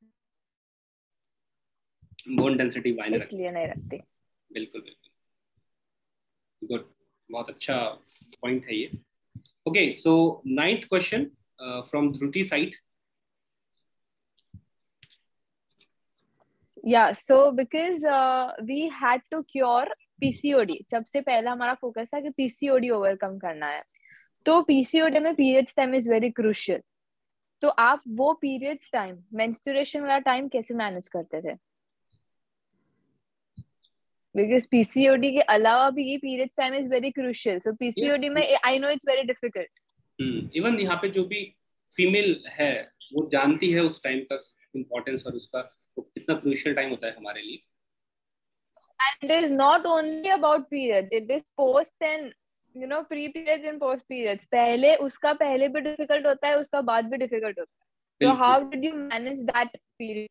Bone density मायने रखती इसलिए नहीं रखती। है। बिल्कुल बिल्कुल, गुड, बहुत अच्छा पॉइंट है ये। Okay, so 9th question from Dhruti side. या so because we had to cure PCOD. सबसे पहला हमारा फोकस था कि पीसीओडी ओवरकम करना है। तो पीसीओडी में periods time is very crucial. तो आप वो पीरियड्स टाइम, मेंस्ट्रुएशन वाला टाइम कैसे मैनेज करते थे? because PCOD के अलावा भी ये periods time is very crucial. So PCOD में I know it's very difficult. Even यहाँ पे जो भी फीमेल है वो जानती है उस टाइम का इम्पोर्टेंस और उसका कितना क्रूशियल टाइम होता है हमारे लिए. And it is not only about periods, it is post and pre-periods and post periods. पहले उसका पहले भी difficult होता है, उसका बाद भी difficult होता है. So how did you manage that period?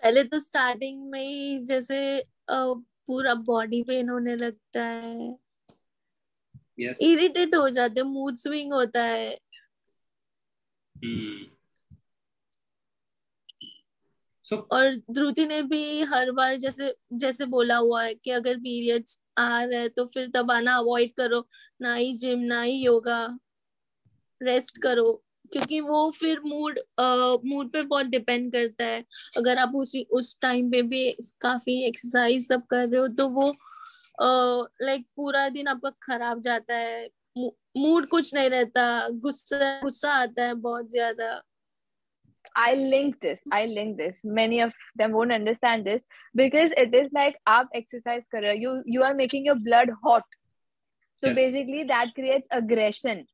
पहले तो स्टार्टिंग में ही जैसे पूरा बॉडी पेन होने लगता है, इरिटेट हो जाते, मूड स्विंग होता है. और ध्रुति ने भी हर बार जैसे बोला हुआ है कि अगर पीरियड्स आ रहे हैं तो फिर तब आना अवॉइड करो, ना ही जिम ना ही योगा, रेस्ट करो, क्योंकि वो फिर मूड पे बहुत डिपेंड करता है. अगर आप उस टाइम पे भी काफी एक्सरसाइज सब कर रहे हो तो वो लाइक पूरा दिन आपका खराब जाता है, मूड कुछ नहीं रहता, गुस्सा आता है बहुत ज्यादा. I link this. Many of them won't understand this because it is like आप exercise कर रहे हो, you are making your blood hot. So basically that creates aggression.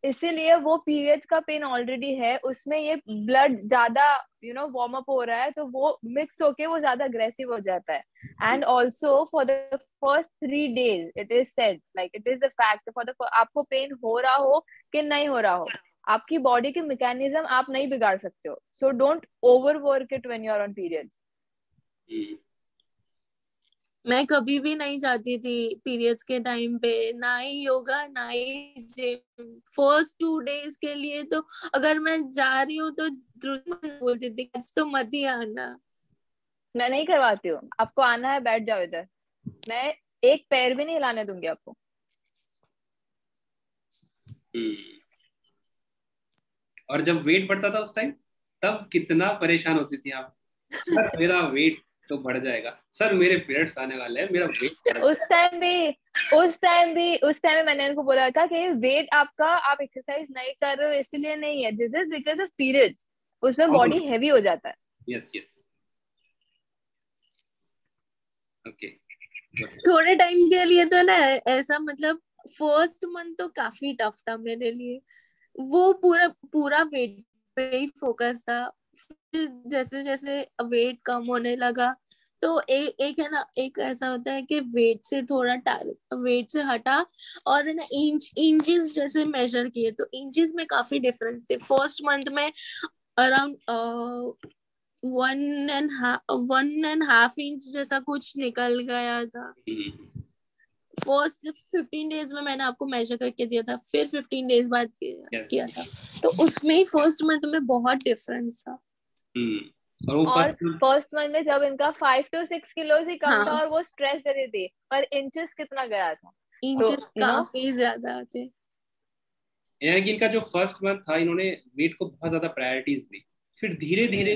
इसीलिए वो periods का पेन ऑलरेडी है, उसमें ये ब्लड ज्यादा वार्म अप हो रहा है, तो वो मिक्स होके वो ज्यादा अग्रेसिव हो जाता है. And also for the first 3 days it is said, like it is a fact, आपको पेन हो रहा हो कि नहीं हो रहा हो, आपकी बॉडी के मैकेनिज्म आप नहीं बिगाड़ सकते हो. So don't overwork it when you are on periods. मैं कभी भी नहीं जाती थी पीरियड्स के टाइम पे, ना ही योगा ना ही जिम. फर्स्ट 2 days के लिए तो अगर मैं जा रही हूँ तो बोलती थी आज तो मत ही आना. मैं नहीं करवाती हूँ, आपको आना है बैठ जाओ इधर, मैं एक पैर भी नहीं हिलाने दूंगी आपको. और जब वेट बढ़ता था उस टाइम, तब कितना परेशान होती थी आप, सर मेरा वेट तो बढ़ जाएगा, सर मेरे पीरियड्स आने वाले हैं, मेरा वेट. उस टाइम में मैंने इनको बोला था कि वेट आपका, आप एक्सरसाइज नहीं कर रहे हो इसलिए नहीं है, this is because of periods. उसमें बॉडी हेवी हो जाता है. Yes okay. थोड़े टाइम के लिए तो ना ऐसा, मतलब फर्स्ट मंथ तो काफी टफ था मेरे लिए, वो पूरा वेट पे ही फोकस था. फिर जैसे जैसे वेट कम होने लगा तो एक है ना, एक ऐसा होता है कि वेट से हटा और है ना इंचेस जैसे मेजर किए, तो इंचेस में काफी डिफरेंस थे. फर्स्ट मंथ में अराउंड 1.5 इंच जैसा कुछ निकल गया था. फर्स्ट 15 days में मैंने आपको मेजर करके दिया था, फिर 15 days बाद किया था, तो उसमें ही फर्स्ट मंथ में बहुत डिफरेंस था. और फर्स्ट मंथ में जब इनका 5 to 6 kilos ही कम था और वो स्ट्रेस दे रही थी, पर इंचेस कितना गया था, इंचेस काफी ज्यादा थे. यानी कि इनका जो फर्स्ट मंथ था, इन्होंने वेट को बहुत ज्यादा प्रायोरिटीज दी. फिर धीरे धीरे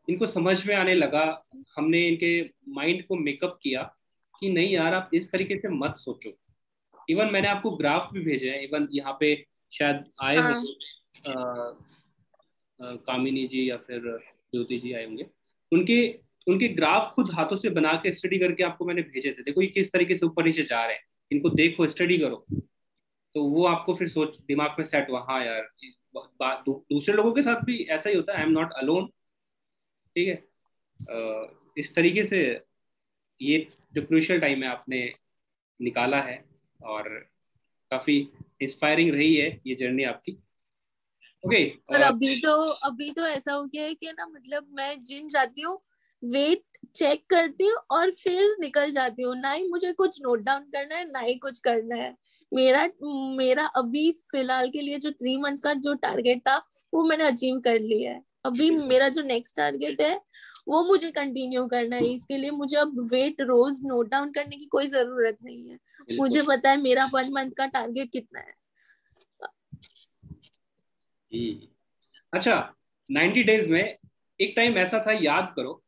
इनको समझ में आने लगा, हमने इनके माइंड को मेकअप किया कि नहीं यार आप इस तरीके से मत सोचो. इवन मैंने आपको ग्राफ भी भेजे हैं, इवन यहाँ पे शायद आए हो कामिनी जी या फिर ज्योति जी आए होंगे, उनके ग्राफ खुद हाथों से बना के स्टडी करके आपको मैंने भेजे थे. देखो ये किस तरीके से ऊपर नीचे जा रहे हैं, इनको देखो, स्टडी करो, तो वो आपको फिर दिमाग में सेट हुआ, हाँ यार दूसरे लोगों के साथ भी ऐसा ही होता है, आई एम नॉट अलोन. ठीक है, इस तरीके से ये जो क्रूशियल टाइम है आपने निकाला है और काफी इंस्पायरिंग रही है ये जर्नी आपकी. ओके. और अभी तो ऐसा हो गया है कि ना, मतलब मैं जिम जाती हूँ, वेट चेक करती हूँ और फिर निकल जाती हूँ, ना ही मुझे कुछ नोट डाउन करना है ना ही कुछ करना है. मेरा अभी फिलहाल के लिए जो 3 months का जो टारगेट था वो मैंने अचीव कर लिया है. अभी मेरा जो नेक्स्ट टारगेट है वो मुझे कंटिन्यू करना है. इसके लिए मुझे अब वेट रोज नोट डाउन करने की कोई जरूरत नहीं है. मुझे पता है मेरा 1 month का टारगेट कितना है. अच्छा, 90 days में एक टाइम ऐसा था, याद करो,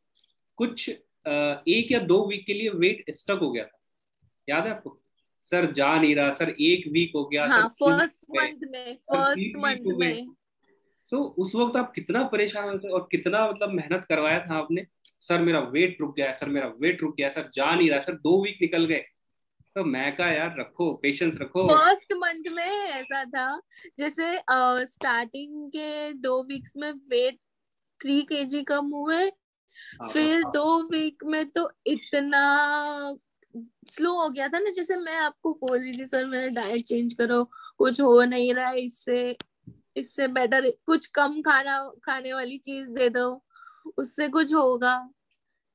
कुछ 1 या 2 वीक के लिए वेट स्टक हो गया था, याद है आपको? सर जा नहीं रहा, सर 1 वीक हो गया. हाँ, फर्स्ट मंथ में. सो उस वक्त आप कितना परेशान हुए और कितना मतलब मेहनत करवाया था आपने सर मेरा वेट रुक गया है, सर मेरा वेट रुक गया है, सर जा नहीं रहा, सर 2 वीक निकल गए। तो मैं कहा यार रखो पेशेंस रखो। फर्स्ट मंथ में ऐसा था, जैसे स्टार्टिंग के 2 वीक्स में वेट 3 kg कम हुए, फिर 2 वीक में तो इतना स्लो हो गया था ना, जैसे मैं आपको बोल रही थी सर मेरा डाइट चेंज करो, कुछ हो नहीं रहा है, इससे इससे बेटर कुछ कम खाने वाली चीज दे दो, उससे कुछ होगा।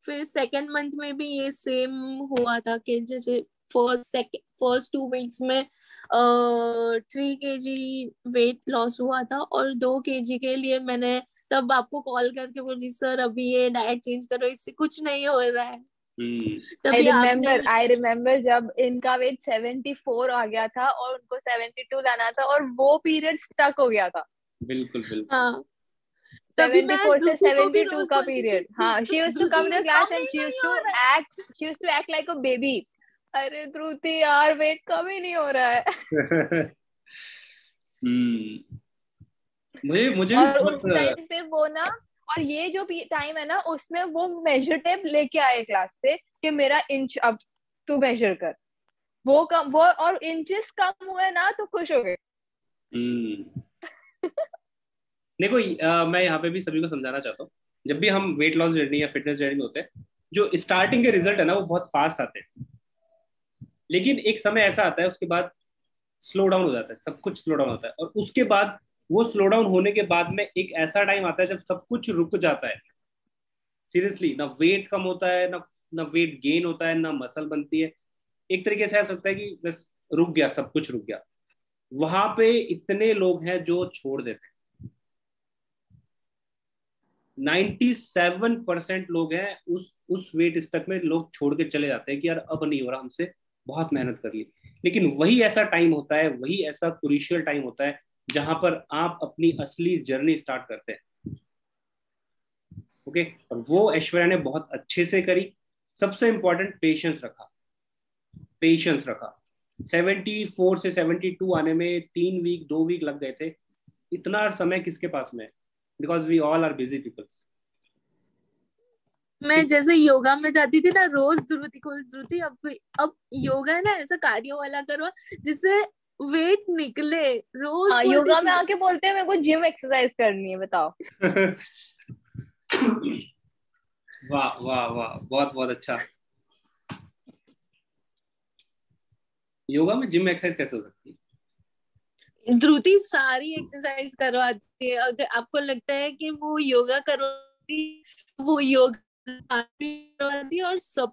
फिर सेकेंड मंथ में भी ये सेम हुआ था कि जैसे फर्स्ट 2 वीक्स में 3 kg वेट लॉस हुआ था, और 2 kg के लिए मैंने तब आपको कॉल करके बोली सर अभी ये डाइट चेंज करो, इससे कुछ नहीं हो रहा है। तभी आपने आई रिमेम्बर जब इनका वेट 74 आ गया था और उनको 72 लाना था, और वो पीरियड स्टक हो गया था। बिल्कुल बिल्कुल। हाँ, तभी मैं 74 से ध्रुति को भी 72 रोज का बोलती थी, पीरियड। हाँ, she used to come to class and she used हो रहा है। used to act like a baby. अरे ध्रुति यार वेट कम ही नहीं हो रहा है। मुझे मुझे भी और बहुत उस टाइम पे वो ना, और ये जो टाइम है ना उसमें वो मेजर टेप लेके आए क्लास पे कि मेरा इंच अब तू मेजर कर, वो कम, वो और इंचेस कम हुए ना तो खुश हो गए। देखो मैं यहाँ पे भी सभी को समझाना चाहता हूँ, जब भी हम वेट लॉस जर्नी या फिटनेस जर्नी में होते हैं, जो स्टार्टिंग के रिजल्ट है ना वो बहुत फास्ट आते हैं, लेकिन एक समय ऐसा आता है उसके बाद स्लो डाउन हो जाता है, सब कुछ स्लो डाउन होता है, और उसके बाद वो स्लो डाउन होने के बाद में एक ऐसा टाइम आता है जब सब कुछ रुक जाता है। सीरियसली, ना वेट कम होता है, ना ना वेट गेन होता है, ना मसल बनती है। एक तरीके से ऐसा लगता है कि बस रुक गया, सब कुछ रुक गया। वहां पे इतने लोग हैं जो छोड़ देते हैं। 97% लोग हैं उस वेट स्टक में, लोग छोड़ के चले जाते हैं कि यार अब नहीं हो रहा हमसे, बहुत मेहनत कर ली। लेकिन वही ऐसा टाइम होता है, वही ऐसा क्रूशियल टाइम होता है जहां पर आप अपनी असली जर्नी स्टार्ट करते हैं। ओके, और वो ऐश्वर्या ने बहुत अच्छे से करी। सबसे इंपॉर्टेंट पेशेंस रखा, पेशेंस रखा। 74 से 72 आने में 3 वीक 2 वीक लग गए थे। इतना समय किसके पास में है? Because we all are busy peoples. मैं जैसे योगा में जाती थी ना, रोज ध्रुति को, ध्रुति अब योगा है ना ऐसा कार्डियो वाला करो जिससे वेट निकले, रोज हाँ, योगा में आके बोलते हैं मेरे को जिम एक्सरसाइज करनी है, बताओ। वाह वाह वाह, बहुत बहुत अच्छा। योगा में जिम एक्सरसाइज कैसे हो सकती है? ध्रुति सारी एक्सरसाइज करवाती है, अगर आपको लगता है कि वो योगा करवाती, वो योगा करवाती और सब।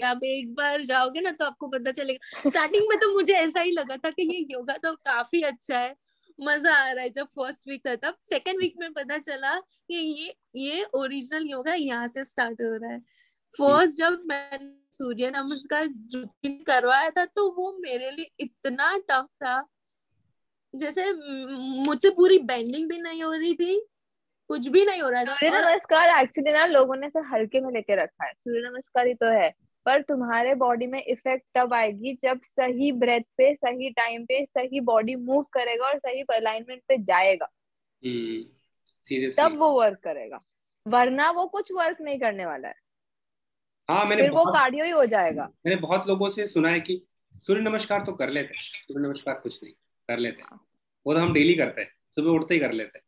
आप एक बार जाओगे ना तो आपको पता चलेगा। स्टार्टिंग में तो मुझे ऐसा ही लगा था कि ये योगा तो काफी अच्छा है, मजा आ रहा है। जब फर्स्ट वीक था, तब सेकेंड वीक में पता चला कि ये ओरिजिनल योगा यहाँ से स्टार्ट हो रहा है। फर्स्ट जब मैंने सूर्य नमस्कार करवाया था तो वो मेरे लिए इतना टफ था, जैसे मुझसे पूरी बेंडिंग भी नहीं हो रही थी, कुछ भी नहीं हो रहा था। सूर्य नमस्कार एक्चुअली ना लोगों ने से हल्के में लेके रखा है, सूर्य नमस्कार ही तो है, पर तुम्हारे बॉडी में इफेक्ट तब आएगी जब सही ब्रेथ पे, सही टाइम पे, सही बॉडी मूव करेगा और सही अलाइनमेंट पे जाएगा, सीरियसली तब वो वर्क करेगा, वरना वो कुछ वर्क नहीं करने वाला है। हाँ, फिर वो कार्डियो ही हो जाएगा। मैंने बहुत लोगों से सुना है कि सूर्य नमस्कार तो कर लेते हैं, सूर्य नमस्कार कुछ नहीं, कर लेते हैं, वो तो हम डेली करते हैं, सुबह उठते ही कर लेते हैं।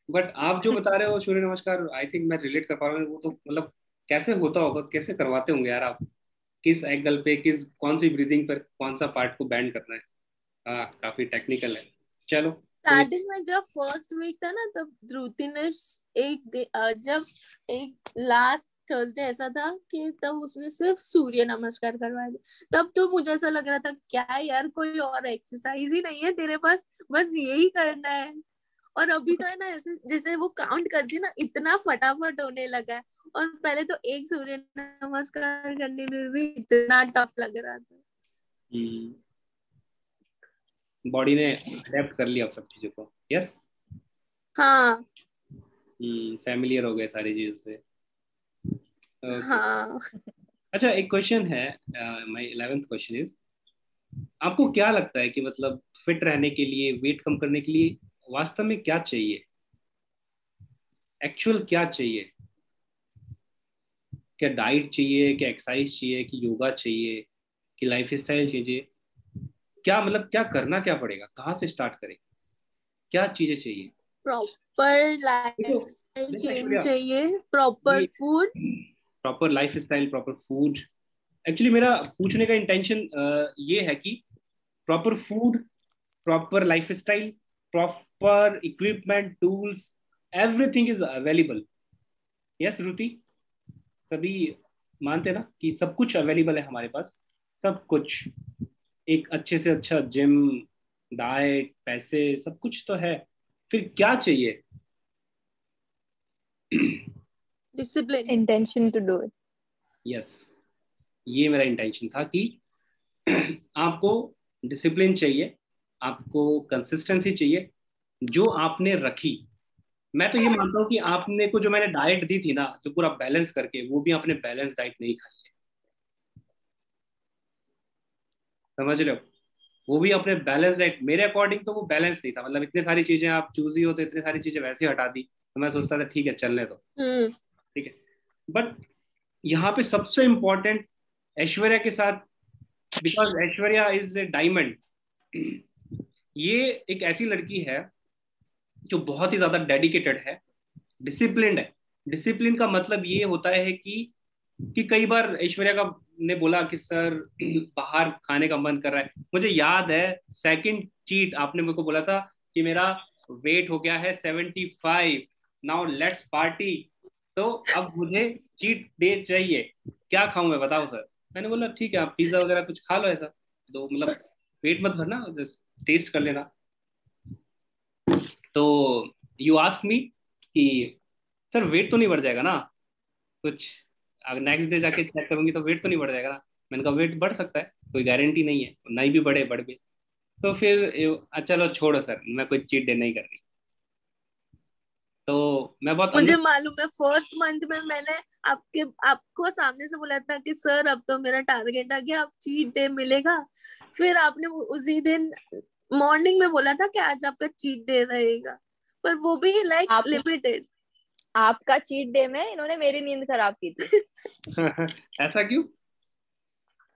बट आप जो बता रहे हो सूर्य नमस्कार, आई थिंक मैं रिलेट कर पा रहा हूँ। वो तो मतलब कैसे होता होगा, कैसे करवाते होंगे यार आप? किस एंगल पे, कौन सी ब्रीदिंग पर कौन सा पार्ट को बैंड करना है? हाँ, काफी टेक्निकल है। चलो, स्टार्टिंग में जब फर्स्ट वीक था ना, तब ध्रुति ने जब एक लास्ट थर्सडे ऐसा था कि तब उसने सिर्फ सूर्य नमस्कार करवाए थे। तब तो मुझे ऐसा लग रहा था क्या यार, कोई और एक्सरसाइज ही नहीं है तेरे पास, बस यही करना है। और अभी तो है ना ऐसे जैसे वो काउंट करती है ना, इतना फटाफट होने लगा है। और पहले तो एक सूर्य नमस्कार करने में भी इतना टफ लग रहा था। बॉडी ने अडेप्ट कर लिया सब चीजों को। यस, हाँ फैमिलियर हो गए सारी चीजों से। हाँ। अच्छा, एक क्वेश्चन है, माय 11th क्वेश्चन इज, आपको क्या लगता है कि मतलब फिट रहने के लिए, वेट कम करने के लिए वास्तव में क्या चाहिए? एक्चुअल क्या चाहिए? क्या डाइट चाहिए, क्या एक्सरसाइज चाहिए, कि योगा चाहिए, कि लाइफ स्टाइल चाहिए, क्या मतलब क्या करना क्या पड़ेगा, कहाँ से स्टार्ट करें, क्या चीजें चाहिए? प्रॉपर देखो, लाइफ स्टाइल देखो चेंज ऐश्वर्या, चाहिए, प्रॉपर ये food. Proper lifestyle, proper food. Actually मेरा पूछने का इंटेंशन ये है कि proper food, proper lifestyle, proper equipment, tools, everything is available. Yes Shruti, सभी मानते हैं ना कि सब कुछ अवेलेबल है हमारे पास, सब कुछ। एक अच्छे से अच्छा जिम, डाइट, पैसे, सब कुछ तो है। फिर क्या चाहिए? Discipline. Intention to do it. Yes, ये मेरा इंटेंशन था कि आपको डिसिप्लिन चाहिए, आपको कंसिस्टेंसी चाहिए, जो आपने रखी। मैं तो ये मानता हूँ कि आपने को जो मैंने डाइट दी थी ना, जो पूरा बैलेंस करके, वो भी आपने बैलेंस डाइट नहीं खाई है, समझ रहे हो? वो भी आपने बैलेंस डाइट, मेरे अकॉर्डिंग तो वो बैलेंस नहीं था। मतलब इतनी सारी चीजें आप चूज ही हो, तो इतनी सारी चीजें वैसे ही हटा दी, तो मैं सोचता था ठीक है चलने दो, हम्म। ठीक है। बट यहाँ पे सबसे इम्पोर्टेंट ऐश्वर्या के साथ, because Aishwarya is a diamond, ये एक ऐसी लड़की है जो बहुत ही ज्यादा डेडिकेटेड है, डिसिप्लिन्ड है। डिसिप्लिन का मतलब ये होता है कि कई बार ऐश्वर्या का ने बोला कि सर बाहर खाने का मन कर रहा है। मुझे याद है सेकंड चीट आपने मेरे को बोला था कि मेरा वेट हो गया है 75, नाउ लेट्स पार्टी। तो अब मुझे चीट डे चाहिए, क्या खाऊं मैं, बताओ सर। मैंने बोला ठीक है, आप पिज्जा वगैरह कुछ खा लो ऐसा, तो मतलब पेट मत भरना, जस्ट टेस्ट कर लेना। तो यू आस्क मी कि सर वेट तो नहीं बढ़ जाएगा ना कुछ, अगर नेक्स्ट डे जाके चेक करूंगी तो वेट तो नहीं बढ़ जाएगा ना? मैंने कहा वेट बढ़ सकता है, कोई गारंटी नहीं है, नहीं भी बढ़े, बढ़ भी। तो फिर चलो छोड़ो सर, मैं कोई चीट डे नहीं कर रही। तो मैं बहुत मुझे अंदर। मालूम है फर्स्ट मंथ में मैंने आपको सामने से बोला था कि सर अब तो मेरा टारगेट आ गया, अब चीट डे मिलेगा। फिर आपने उसी दिन मॉर्निंग में बोला था कि आज आपका चीट डे रहेगा, पर वो भी लाइक आप लिमिटेड। आपका चीट डे में इन्होंने मेरी नींद खराब की थी। ऐसा क्यों?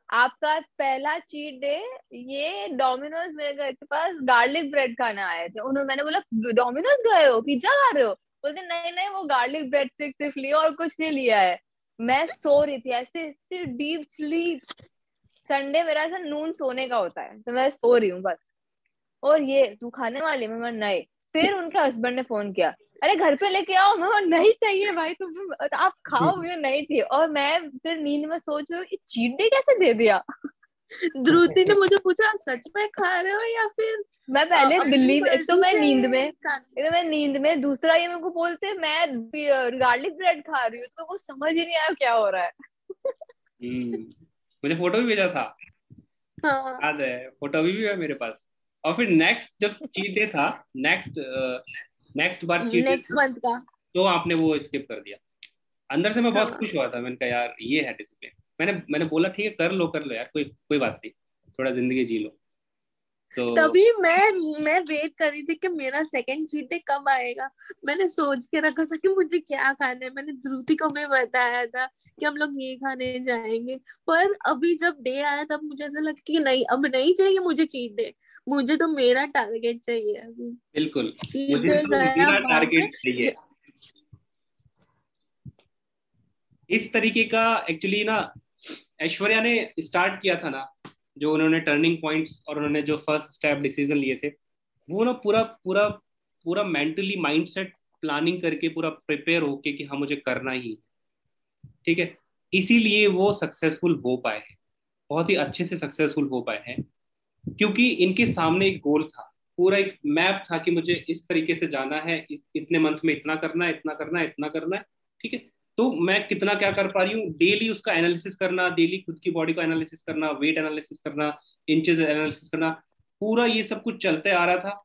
आपका पहला चीट डे, ये डोमिनोज मेरे घर के पास गार्लिक ब्रेड खाने आए थे उन्होंने। मैंने बोला डोमिनोज गए हो, पिज्जा खा रहे हो? बोलते नहीं नहीं, वो गार्लिक ब्रेड स्टिक सिर्फ लिया और कुछ नहीं लिया है। मैं सो रही थी ऐसे ऐसे डीप स्लीप। संडे मेरा ऐसा नून सोने का होता है, तो मैं सो रही हूँ बस। और ये तू खाने वाली? मैं बोला, नहीं। फिर उनके हस्बैंड ने फोन किया, अरे घर पे लेके आओ। मैं बोला, नहीं चाहिए भाई, तुम आप खाओ, मुझे नहीं चाहिए। और मैं फिर नींद में सोच रही हूँ चीट डे कैसे दे दिया। ध्रुति ने मुझे पूछा सच में खा रहे हो या फिर मैं पहले अपनी बिलीव, एक तो मर्जी मैं से नींद में, खाना? एक तो मैं नींद में, दूसरा ये मेरे को बोलते मैं गार्लिक ब्रेड खा रही हूँ, तो मेरे को समझ ही नहीं आया क्या हो रहा है। मुझे फोटो भी भेजा था, हाँ। याद है, फोटो भी है मेरे पास। और फिर नेक्स्ट जब चीट डे था, नेक्स्ट नेक्स्ट बार चीट डे नेक्स्ट था, मंथ का। तो आपने वो स्किप कर दिया। अंदर से मैं बहुत हाँ। खुश हुआ था, मैंने कहा यार ये है डिसिप्लिन। मैंने बोला ठीक है कर लो यार, कोई कोई बात नहीं, थोड़ा जिंदगी जी लो। तो तभी मैं वेट कर रही थी कि मेरा सेकंड चीट डे कब आएगा। मैंने सोच के रखा था कि मुझे क्या खाना है, मैंने ध्रुति को भी बताया था कि हम लोग ये खाने जाएंगे। पर अभी जब डे आया तब मुझे ऐसा लगा कि नहीं, अब नहीं चाहिए मुझे चीट डे, मुझे तो मेरा टारगेट चाहिए अभी। बिल्कुल, चीट मुझे डे तो गया मेरा बाद में। टारगेट चाहिए। इस तरीके का एक्चुअली ना ऐश्वर्या ने स्टार्ट किया था ना, जो उन्होंने टर्निंग पॉइंट्स और उन्होंने जो फर्स्ट स्टेप डिसीजन लिए थे, वो ना पूरा पूरा पूरा मेंटली माइंडसेट प्लानिंग करके पूरा प्रिपेयर होके कि हाँ मुझे करना ही है, ठीक है। इसीलिए वो सक्सेसफुल हो पाए हैं, बहुत ही अच्छे से सक्सेसफुल हो पाए हैं, क्योंकि इनके सामने एक गोल था, पूरा एक मैप था कि मुझे इस तरीके से जाना है, इतने मंथ में इतना करना है, इतना करना है, इतना करना है, ठीक है। तो मैं कितना क्या कर पा रही हूँ, डेली उसका एनालिसिस करना, डेली खुद की बॉडी को एनालिसिस करना, वेट एनालिसिस करना, इंचेस एनालिसिस करना, पूरा ये सब कुछ चलते आ रहा था।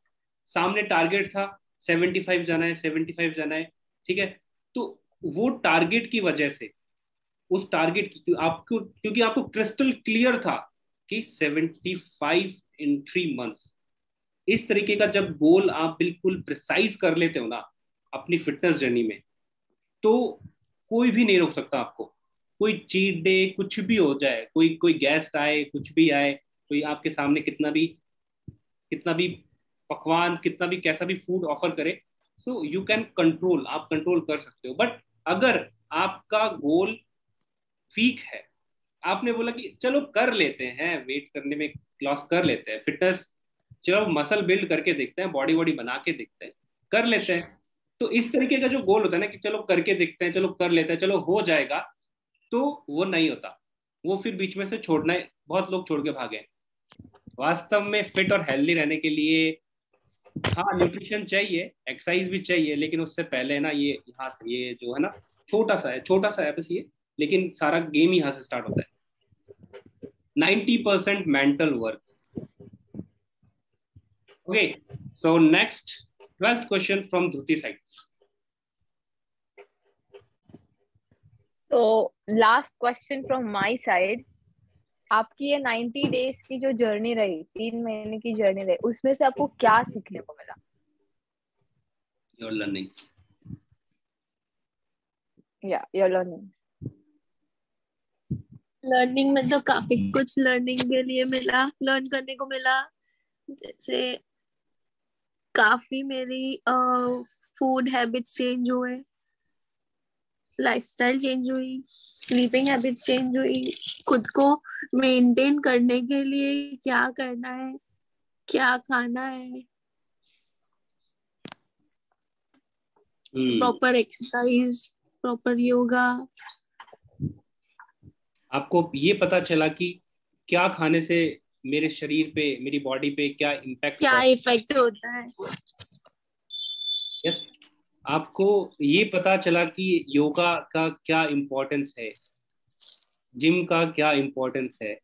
सामने टारगेट था 75 जाना है, 75 जाना है, ठीक है। तो वो टारगेट की वजह से, उस टारगेट की आपको, क्योंकि आपको क्रिस्टल क्लियर था कि 75 इन 3 मंथ्स, इस तरीके का जब गोल आप बिल्कुल प्रिसाइज कर लेते हो ना अपनी फिटनेस जर्नी में, तो कोई भी नहीं रोक सकता आपको। कोई चीट डे कुछ भी हो जाए, कोई कोई गेस्ट आए, कुछ भी आए, कोई आपके सामने कितना भी पकवान, कितना भी कैसा भी फूड ऑफर करे, सो यू कैन कंट्रोल, आप कंट्रोल कर सकते हो। बट अगर आपका गोल वीक है, आपने बोला कि चलो कर लेते हैं, वेट करने में लॉस कर लेते हैं, फिटनेस, चलो मसल बिल्ड करके देखते हैं, बॉडी बॉडी बना के देखते हैं, कर लेते हैं, तो इस तरीके का जो गोल होता है ना कि चलो करके देखते हैं, चलो कर लेते हैं, चलो हो जाएगा, तो वो नहीं होता। वो फिर बीच में से छोड़ना है, बहुत लोग छोड़ के भागे। वास्तव में फिट और हेल्दी रहने के लिए हाँ न्यूट्रिशन चाहिए, एक्सरसाइज भी चाहिए, लेकिन उससे पहले ना ये यहाँ से, ये जो है ना छोटा सा है बस ये, लेकिन सारा गेम ही यहाँ से स्टार्ट होता है। 90% mental work. Okay, so next 12th question from Dhriti side. तो last question from my side, आपकी ये 90 डेज की जो जर्नी रही, 3 महीने की जर्नी रही, उसमें से आपको क्या सीखने को मिला? Your learnings. या योर लर्निंग। लर्निंग में तो काफी कुछ लर्निंग के लिए मिला, लर्न करने को मिला। जैसे काफी मेरी फूड हैबिट्स चेंज हुए, लाइफस्टाइल चेंज हुई, स्लीपिंग हैबिट्स चेंज हुई, खुद को मेंटेन करने के लिए क्या करना है, क्या खाना है, प्रॉपर एक्सरसाइज, प्रॉपर योगा। आपको ये पता चला कि क्या खाने से मेरे शरीर पे, मेरी बॉडी पे क्या इम्पैक्ट, क्या इफेक्ट होता है। यस, आपको ये पता चला कि योगा का क्या इम्पोर्टेंस है, जिम का क्या इम्पोर्टेंस है,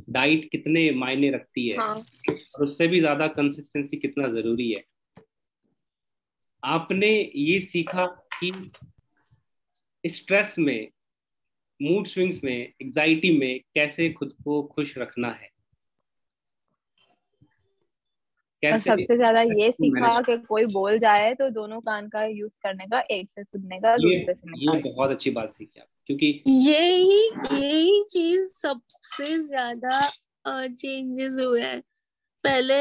डाइट कितने मायने रखती है, हाँ। और उससे भी ज्यादा कंसिस्टेंसी कितना जरूरी है। आपने ये सीखा कि स्ट्रेस में, मूड स्विंग्स में, एग्जाइटी में कैसे खुद को खुश रखना है, और कैसे सबसे ज्यादा ये सीखा मैनेज। कि कोई बोल जाए तो दोनों कान का यूज करने का, एक से सुनने का, दूसरे से ये निकालने। बहुत अच्छी बात सीखी आप, क्योंकि यही चीज सबसे ज्यादा चेंजेस हुए हैं। पहले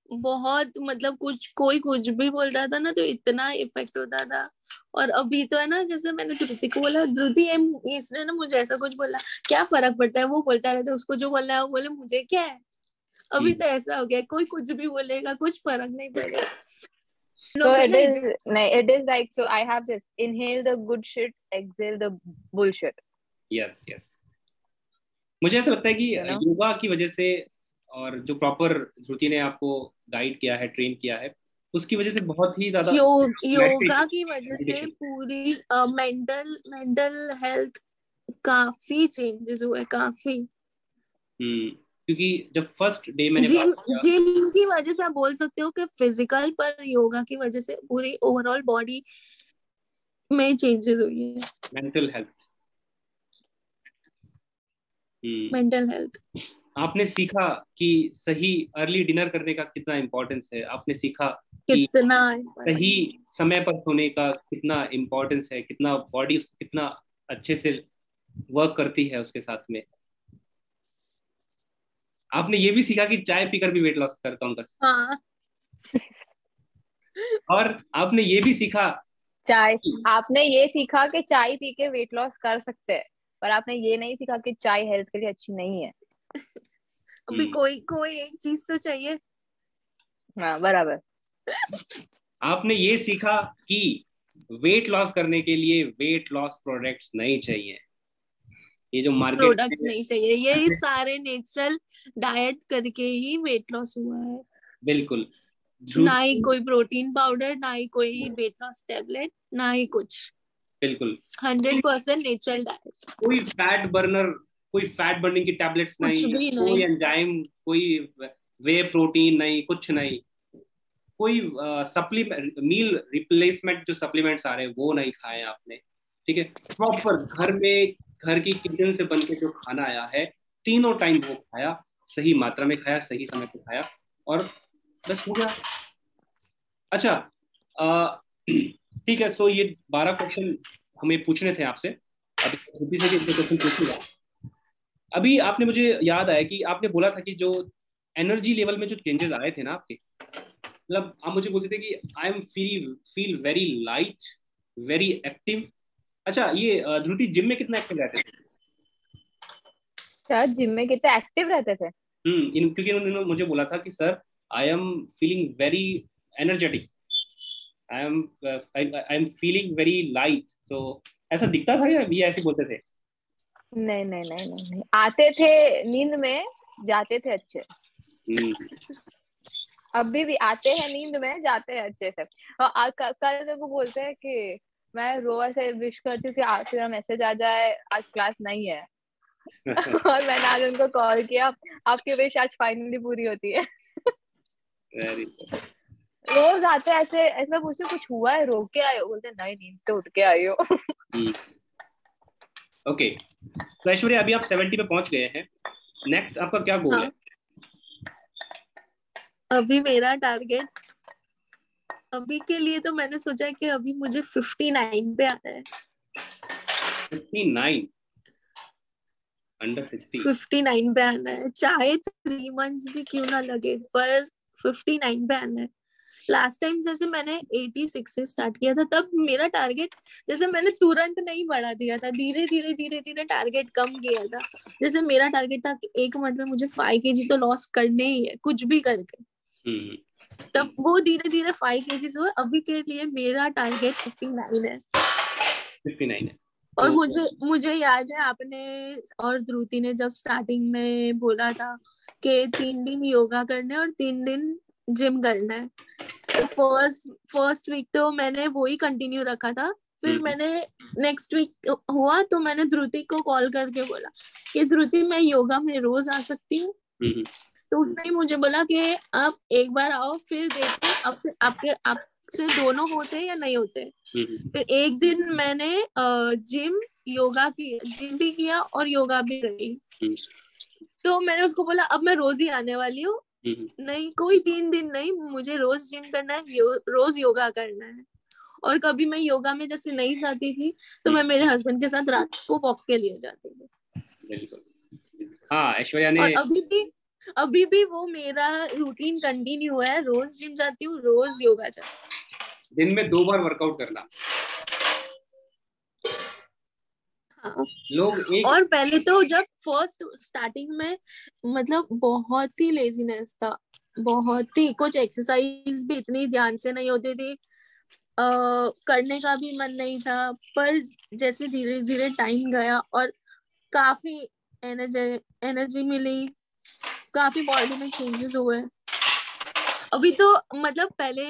बहुत मतलब कोई कुछ भी बोलता था ना तो इतना इफेक्ट होता था, और अभी तो है ना, जैसे मैंने धृति को बोला, धृति इसने ना मुझे ऐसा कुछ बोला, क्या फर्क पड़ता है, वो बोलता रहता है, उसको जो बोलना है वो बोले, मुझे क्या है। अभी तो ऐसा हो गया, कोई कुछ भी बोलेगा, कुछ फर्क नहीं पड़ेगा। So it is like, so I have this: inhale the good shit, exhale the bullshit. Yes yes, मुझे ऐसा लगता है कि योगा की वजह से, और जो प्रॉपर धृति ने आपको गाइड किया है, ट्रेन किया है, उसकी वजह से बहुत ही ज्यादा योगा की वजह से पूरी मेंटल हेल्थ काफी चेंजेस हुए, काफी। क्योंकि जब फर्स्ट डे मैंने जिम की वजह से आप बोल सकते हो कि फिजिकल, पर योगा की वजह से पूरी ओवरऑल बॉडी में चेंजेस हुई है। मेंटल हेल्थ आपने सीखा कि सही अर्ली डिनर करने का कितना इम्पोर्टेंस है, आपने सीखा कितना सही समय पर सोने का कितना इम्पोर्टेंस है, कितना बॉडी उसको कितना अच्छे से वर्क करती है उसके साथ में। आपने ये भी सीखा कि चाय पीकर भी वेट लॉस कर सकते। हाँ। और आपने ये भी सीखा आपने ये सीखा कि चाय पी के वेट लॉस कर सकते हैं, पर आपने ये नहीं सीखा कि चाय हेल्थ के लिए अच्छी नहीं है। अभी कोई एक चीज तो चाहिए। हाँ, बराबर। आपने ये सीखा कि वेट लॉस करने के लिए वेट लॉस प्रोडक्ट्स नहीं चाहिए, ये जो मार्केट प्रोडक्ट्स नहीं चाहिए, ये सारे नेचुरल डाइट करके ही वेट लॉस हुआ है। बिल्कुल, ना ही कोई प्रोटीन पाउडर, ना ही कोई वेट लॉस टेबलेट, ना ही कुछ। बिल्कुल 100% नेचुरल डाइट। कोई फैट बर्निंग की टैबलेट्स नहीं, कोई एंजाइम, कोई वे प्रोटीन नहीं, कुछ नहीं, कोई सप्लीमेंट, मील रिप्लेसमेंट जो सप्लीमेंट्स आ रहे हैं वो नहीं खाए आपने। ठीक है, प्रॉपर घर की किचन से बन के जो खाना आया है, तीनों टाइम वो खाया, सही मात्रा में खाया, सही समय पे खाया, और बस हो गया। अच्छा, ठीक है, सो ये 12 क्वेश्चन हमें पूछने थे आपसे, अभी श्रुति से भी क्वेश्चन पूछूंगा। अभी आपने, मुझे याद आया कि आपने बोला था कि जो एनर्जी लेवल में जो चेंजेस आए थे ना आपके, मतलब आप मुझे बोलते थे कि I am feel very light, very active. अच्छा, ये ध्रुति जिम में कितना एक्टिव रहते थे? क्या जिम में कितने एक्टिव रहते थे? क्योंकि उन्होंने मुझे बोला था कि sir I am feeling very energetic, I am feeling very light. तो ऐसा दिखता था या ये ऐसे बोलते थे? नहीं नहीं नहीं नहीं नहीं, आते थे नींद में, जाते थे अच्छे। अभी भी आते हैं नींद में, जाते हैं अच्छे से। और कल मेरे को बोलते हैं कि मैं रोज से विश करती हूँ कि आज तेरा मैसेज आ जाए, आज क्लास नहीं है। और मैंने आज उनको कॉल किया, आपकी विश आज फाइनली पूरी होती है। वेरी रोज आते ऐसे ऐसे, पूछते कुछ हुआ है, रो के आए हो? बोलते नहीं, नींद से उठ के आई हो। ओके, तो ऐश्वर्या अभी आप 70 पे पहुंच गए हैं, नेक्स्ट आपका क्या गोल है? अभी मेरा टारगेट अभी के लिए तो मैंने सोचा है कि अभी मुझे 59 पे आना है। 59 अंडर 60? 59 पे आना है, चाहे 3 मंथ्स भी क्यों ना लगे, पर 59 पे आना है। लास्ट टाइम जैसे मैंने 86 से स्टार्ट किया था, तब मेरा टारगेट, जैसे मैंने तुरंत नहीं बढ़ा दिया था, धीरे धीरे टारगेट कम किया था। जैसे मेरा टारगेट था कि 1 मंथ में मुझे 5 kg तो लॉस करने ही है, कुछ भी करके। तब वो धीरे धीरे 5 kg हुआ। अभी के लिए मेरा टारगेट 59 है। 59 है। और मुझे याद है आपने और ध्रुति ने जब स्टार्टिंग में बोला था कि 3 दिन योगा करना है और 3 दिन जिम करना है, तो फर्स्ट वीक तो मैंने वो ही कंटिन्यू रखा था। फिर मैंने नेक्स्ट वीक हुआ तो मैंने ध्रुति को कॉल करके बोला कि ध्रुति मैं योगा में रोज आ सकती हूँ? तो उसने मुझे बोला कि आप एक बार आओ, फिर देखो आपसे दोनों होते या नहीं होते। फिर एक दिन मैंने जिम भी किया और योगा भी गई। तो मैंने उसको बोला अब मैं रोज ही आने वाली हूँ, नहीं कोई 3 दिन नहीं, मुझे रोज जिम करना है, रोज योगा करना है। और कभी मैं योगा में जैसे नहीं जाती थी तो मैं मेरे हस्बैंड के साथ रात को वॉक के लिए जाती थी। बिल्कुल। हाँ, ऐश्वर्या ने, और अभी भी वो मेरा रूटीन कंटिन्यू है, रोज जिम जाती हूँ, रोज योगा जाती हूँ। दिन में 2 बार वर्कआउट करना। हाँ। लोग और पहले तो जब फर्स्ट स्टार्टिंग में मतलब बहुत ही लेजीनेस था, बहुत ही, कुछ एक्सरसाइज भी इतनी ध्यान से नहीं होती थी, करने का भी मन नहीं था। पर जैसे धीरे धीरे टाइम गया और काफी एनर्जी मिली, काफी बॉडी में चेंजेस हुए। अभी तो मतलब पहले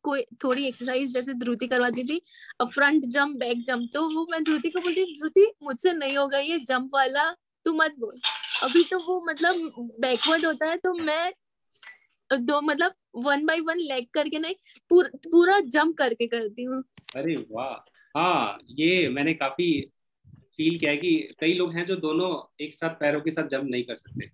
कोई थोड़ी एक्सरसाइज जैसे ध्रुति करवाती थी, फ्रंट जंप बैक जंप, तो वो मैं ध्रुति को बोलती, ध्रुति मुझसे नहीं होगा ये जंप वाला, तू मत बोल। अभी तो वो मतलब बैकवर्ड होता है तो मैं दो मतलब 1 by 1 लेग करके नहीं, पूरा जंप करके करती हूँ। अरे वाह! हाँ, ये मैंने काफी फील किया है कि कई लोग हैं जो दोनों एक साथ पैरों के साथ जंप नहीं कर सकते।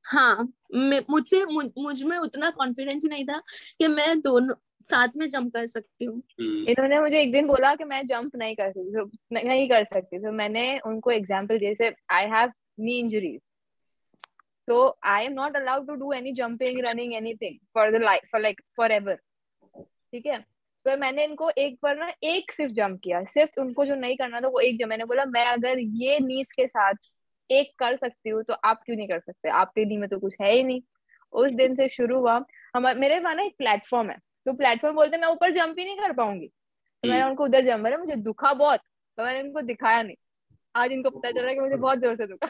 हाँ, मुझ में उतना कॉन्फिडेंस नहीं था कि मैं दोनों साथ में जंप कर सकती हूँ। इन्होंने मुझे एक दिन बोला कि मैं जंप नहीं कर सकती, तो मैंने उनको एग्जांपल दिए, जैसे I have knee injuries, so I am not allowed to do any jumping, running, anything for the life, for ever. ठीक है, तो मैंने इनको एक बार ना एक सिर्फ जंप किया, सिर्फ उनको जो नहीं करना था वो एक जंप। मैंने बोला मैं अगर ये नीज के साथ एक कर सकती हूँ तो आप क्यों नहीं कर सकते, आपके नी में तो कुछ है ही नहीं। उस दिन से शुरू हुआ। मेरे वहां ना एक प्लेटफॉर्म है, तो प्लेटफॉर्म बोलते मैं ऊपर जंप ही नहीं कर पाऊंगी, तो मैंने उनको उधर जंप मारा, मुझे दुखा बहुत, तो मैंने इनको दिखाया नहीं। आज इनको पता चला कि मुझे बहुत जोर से दुखा।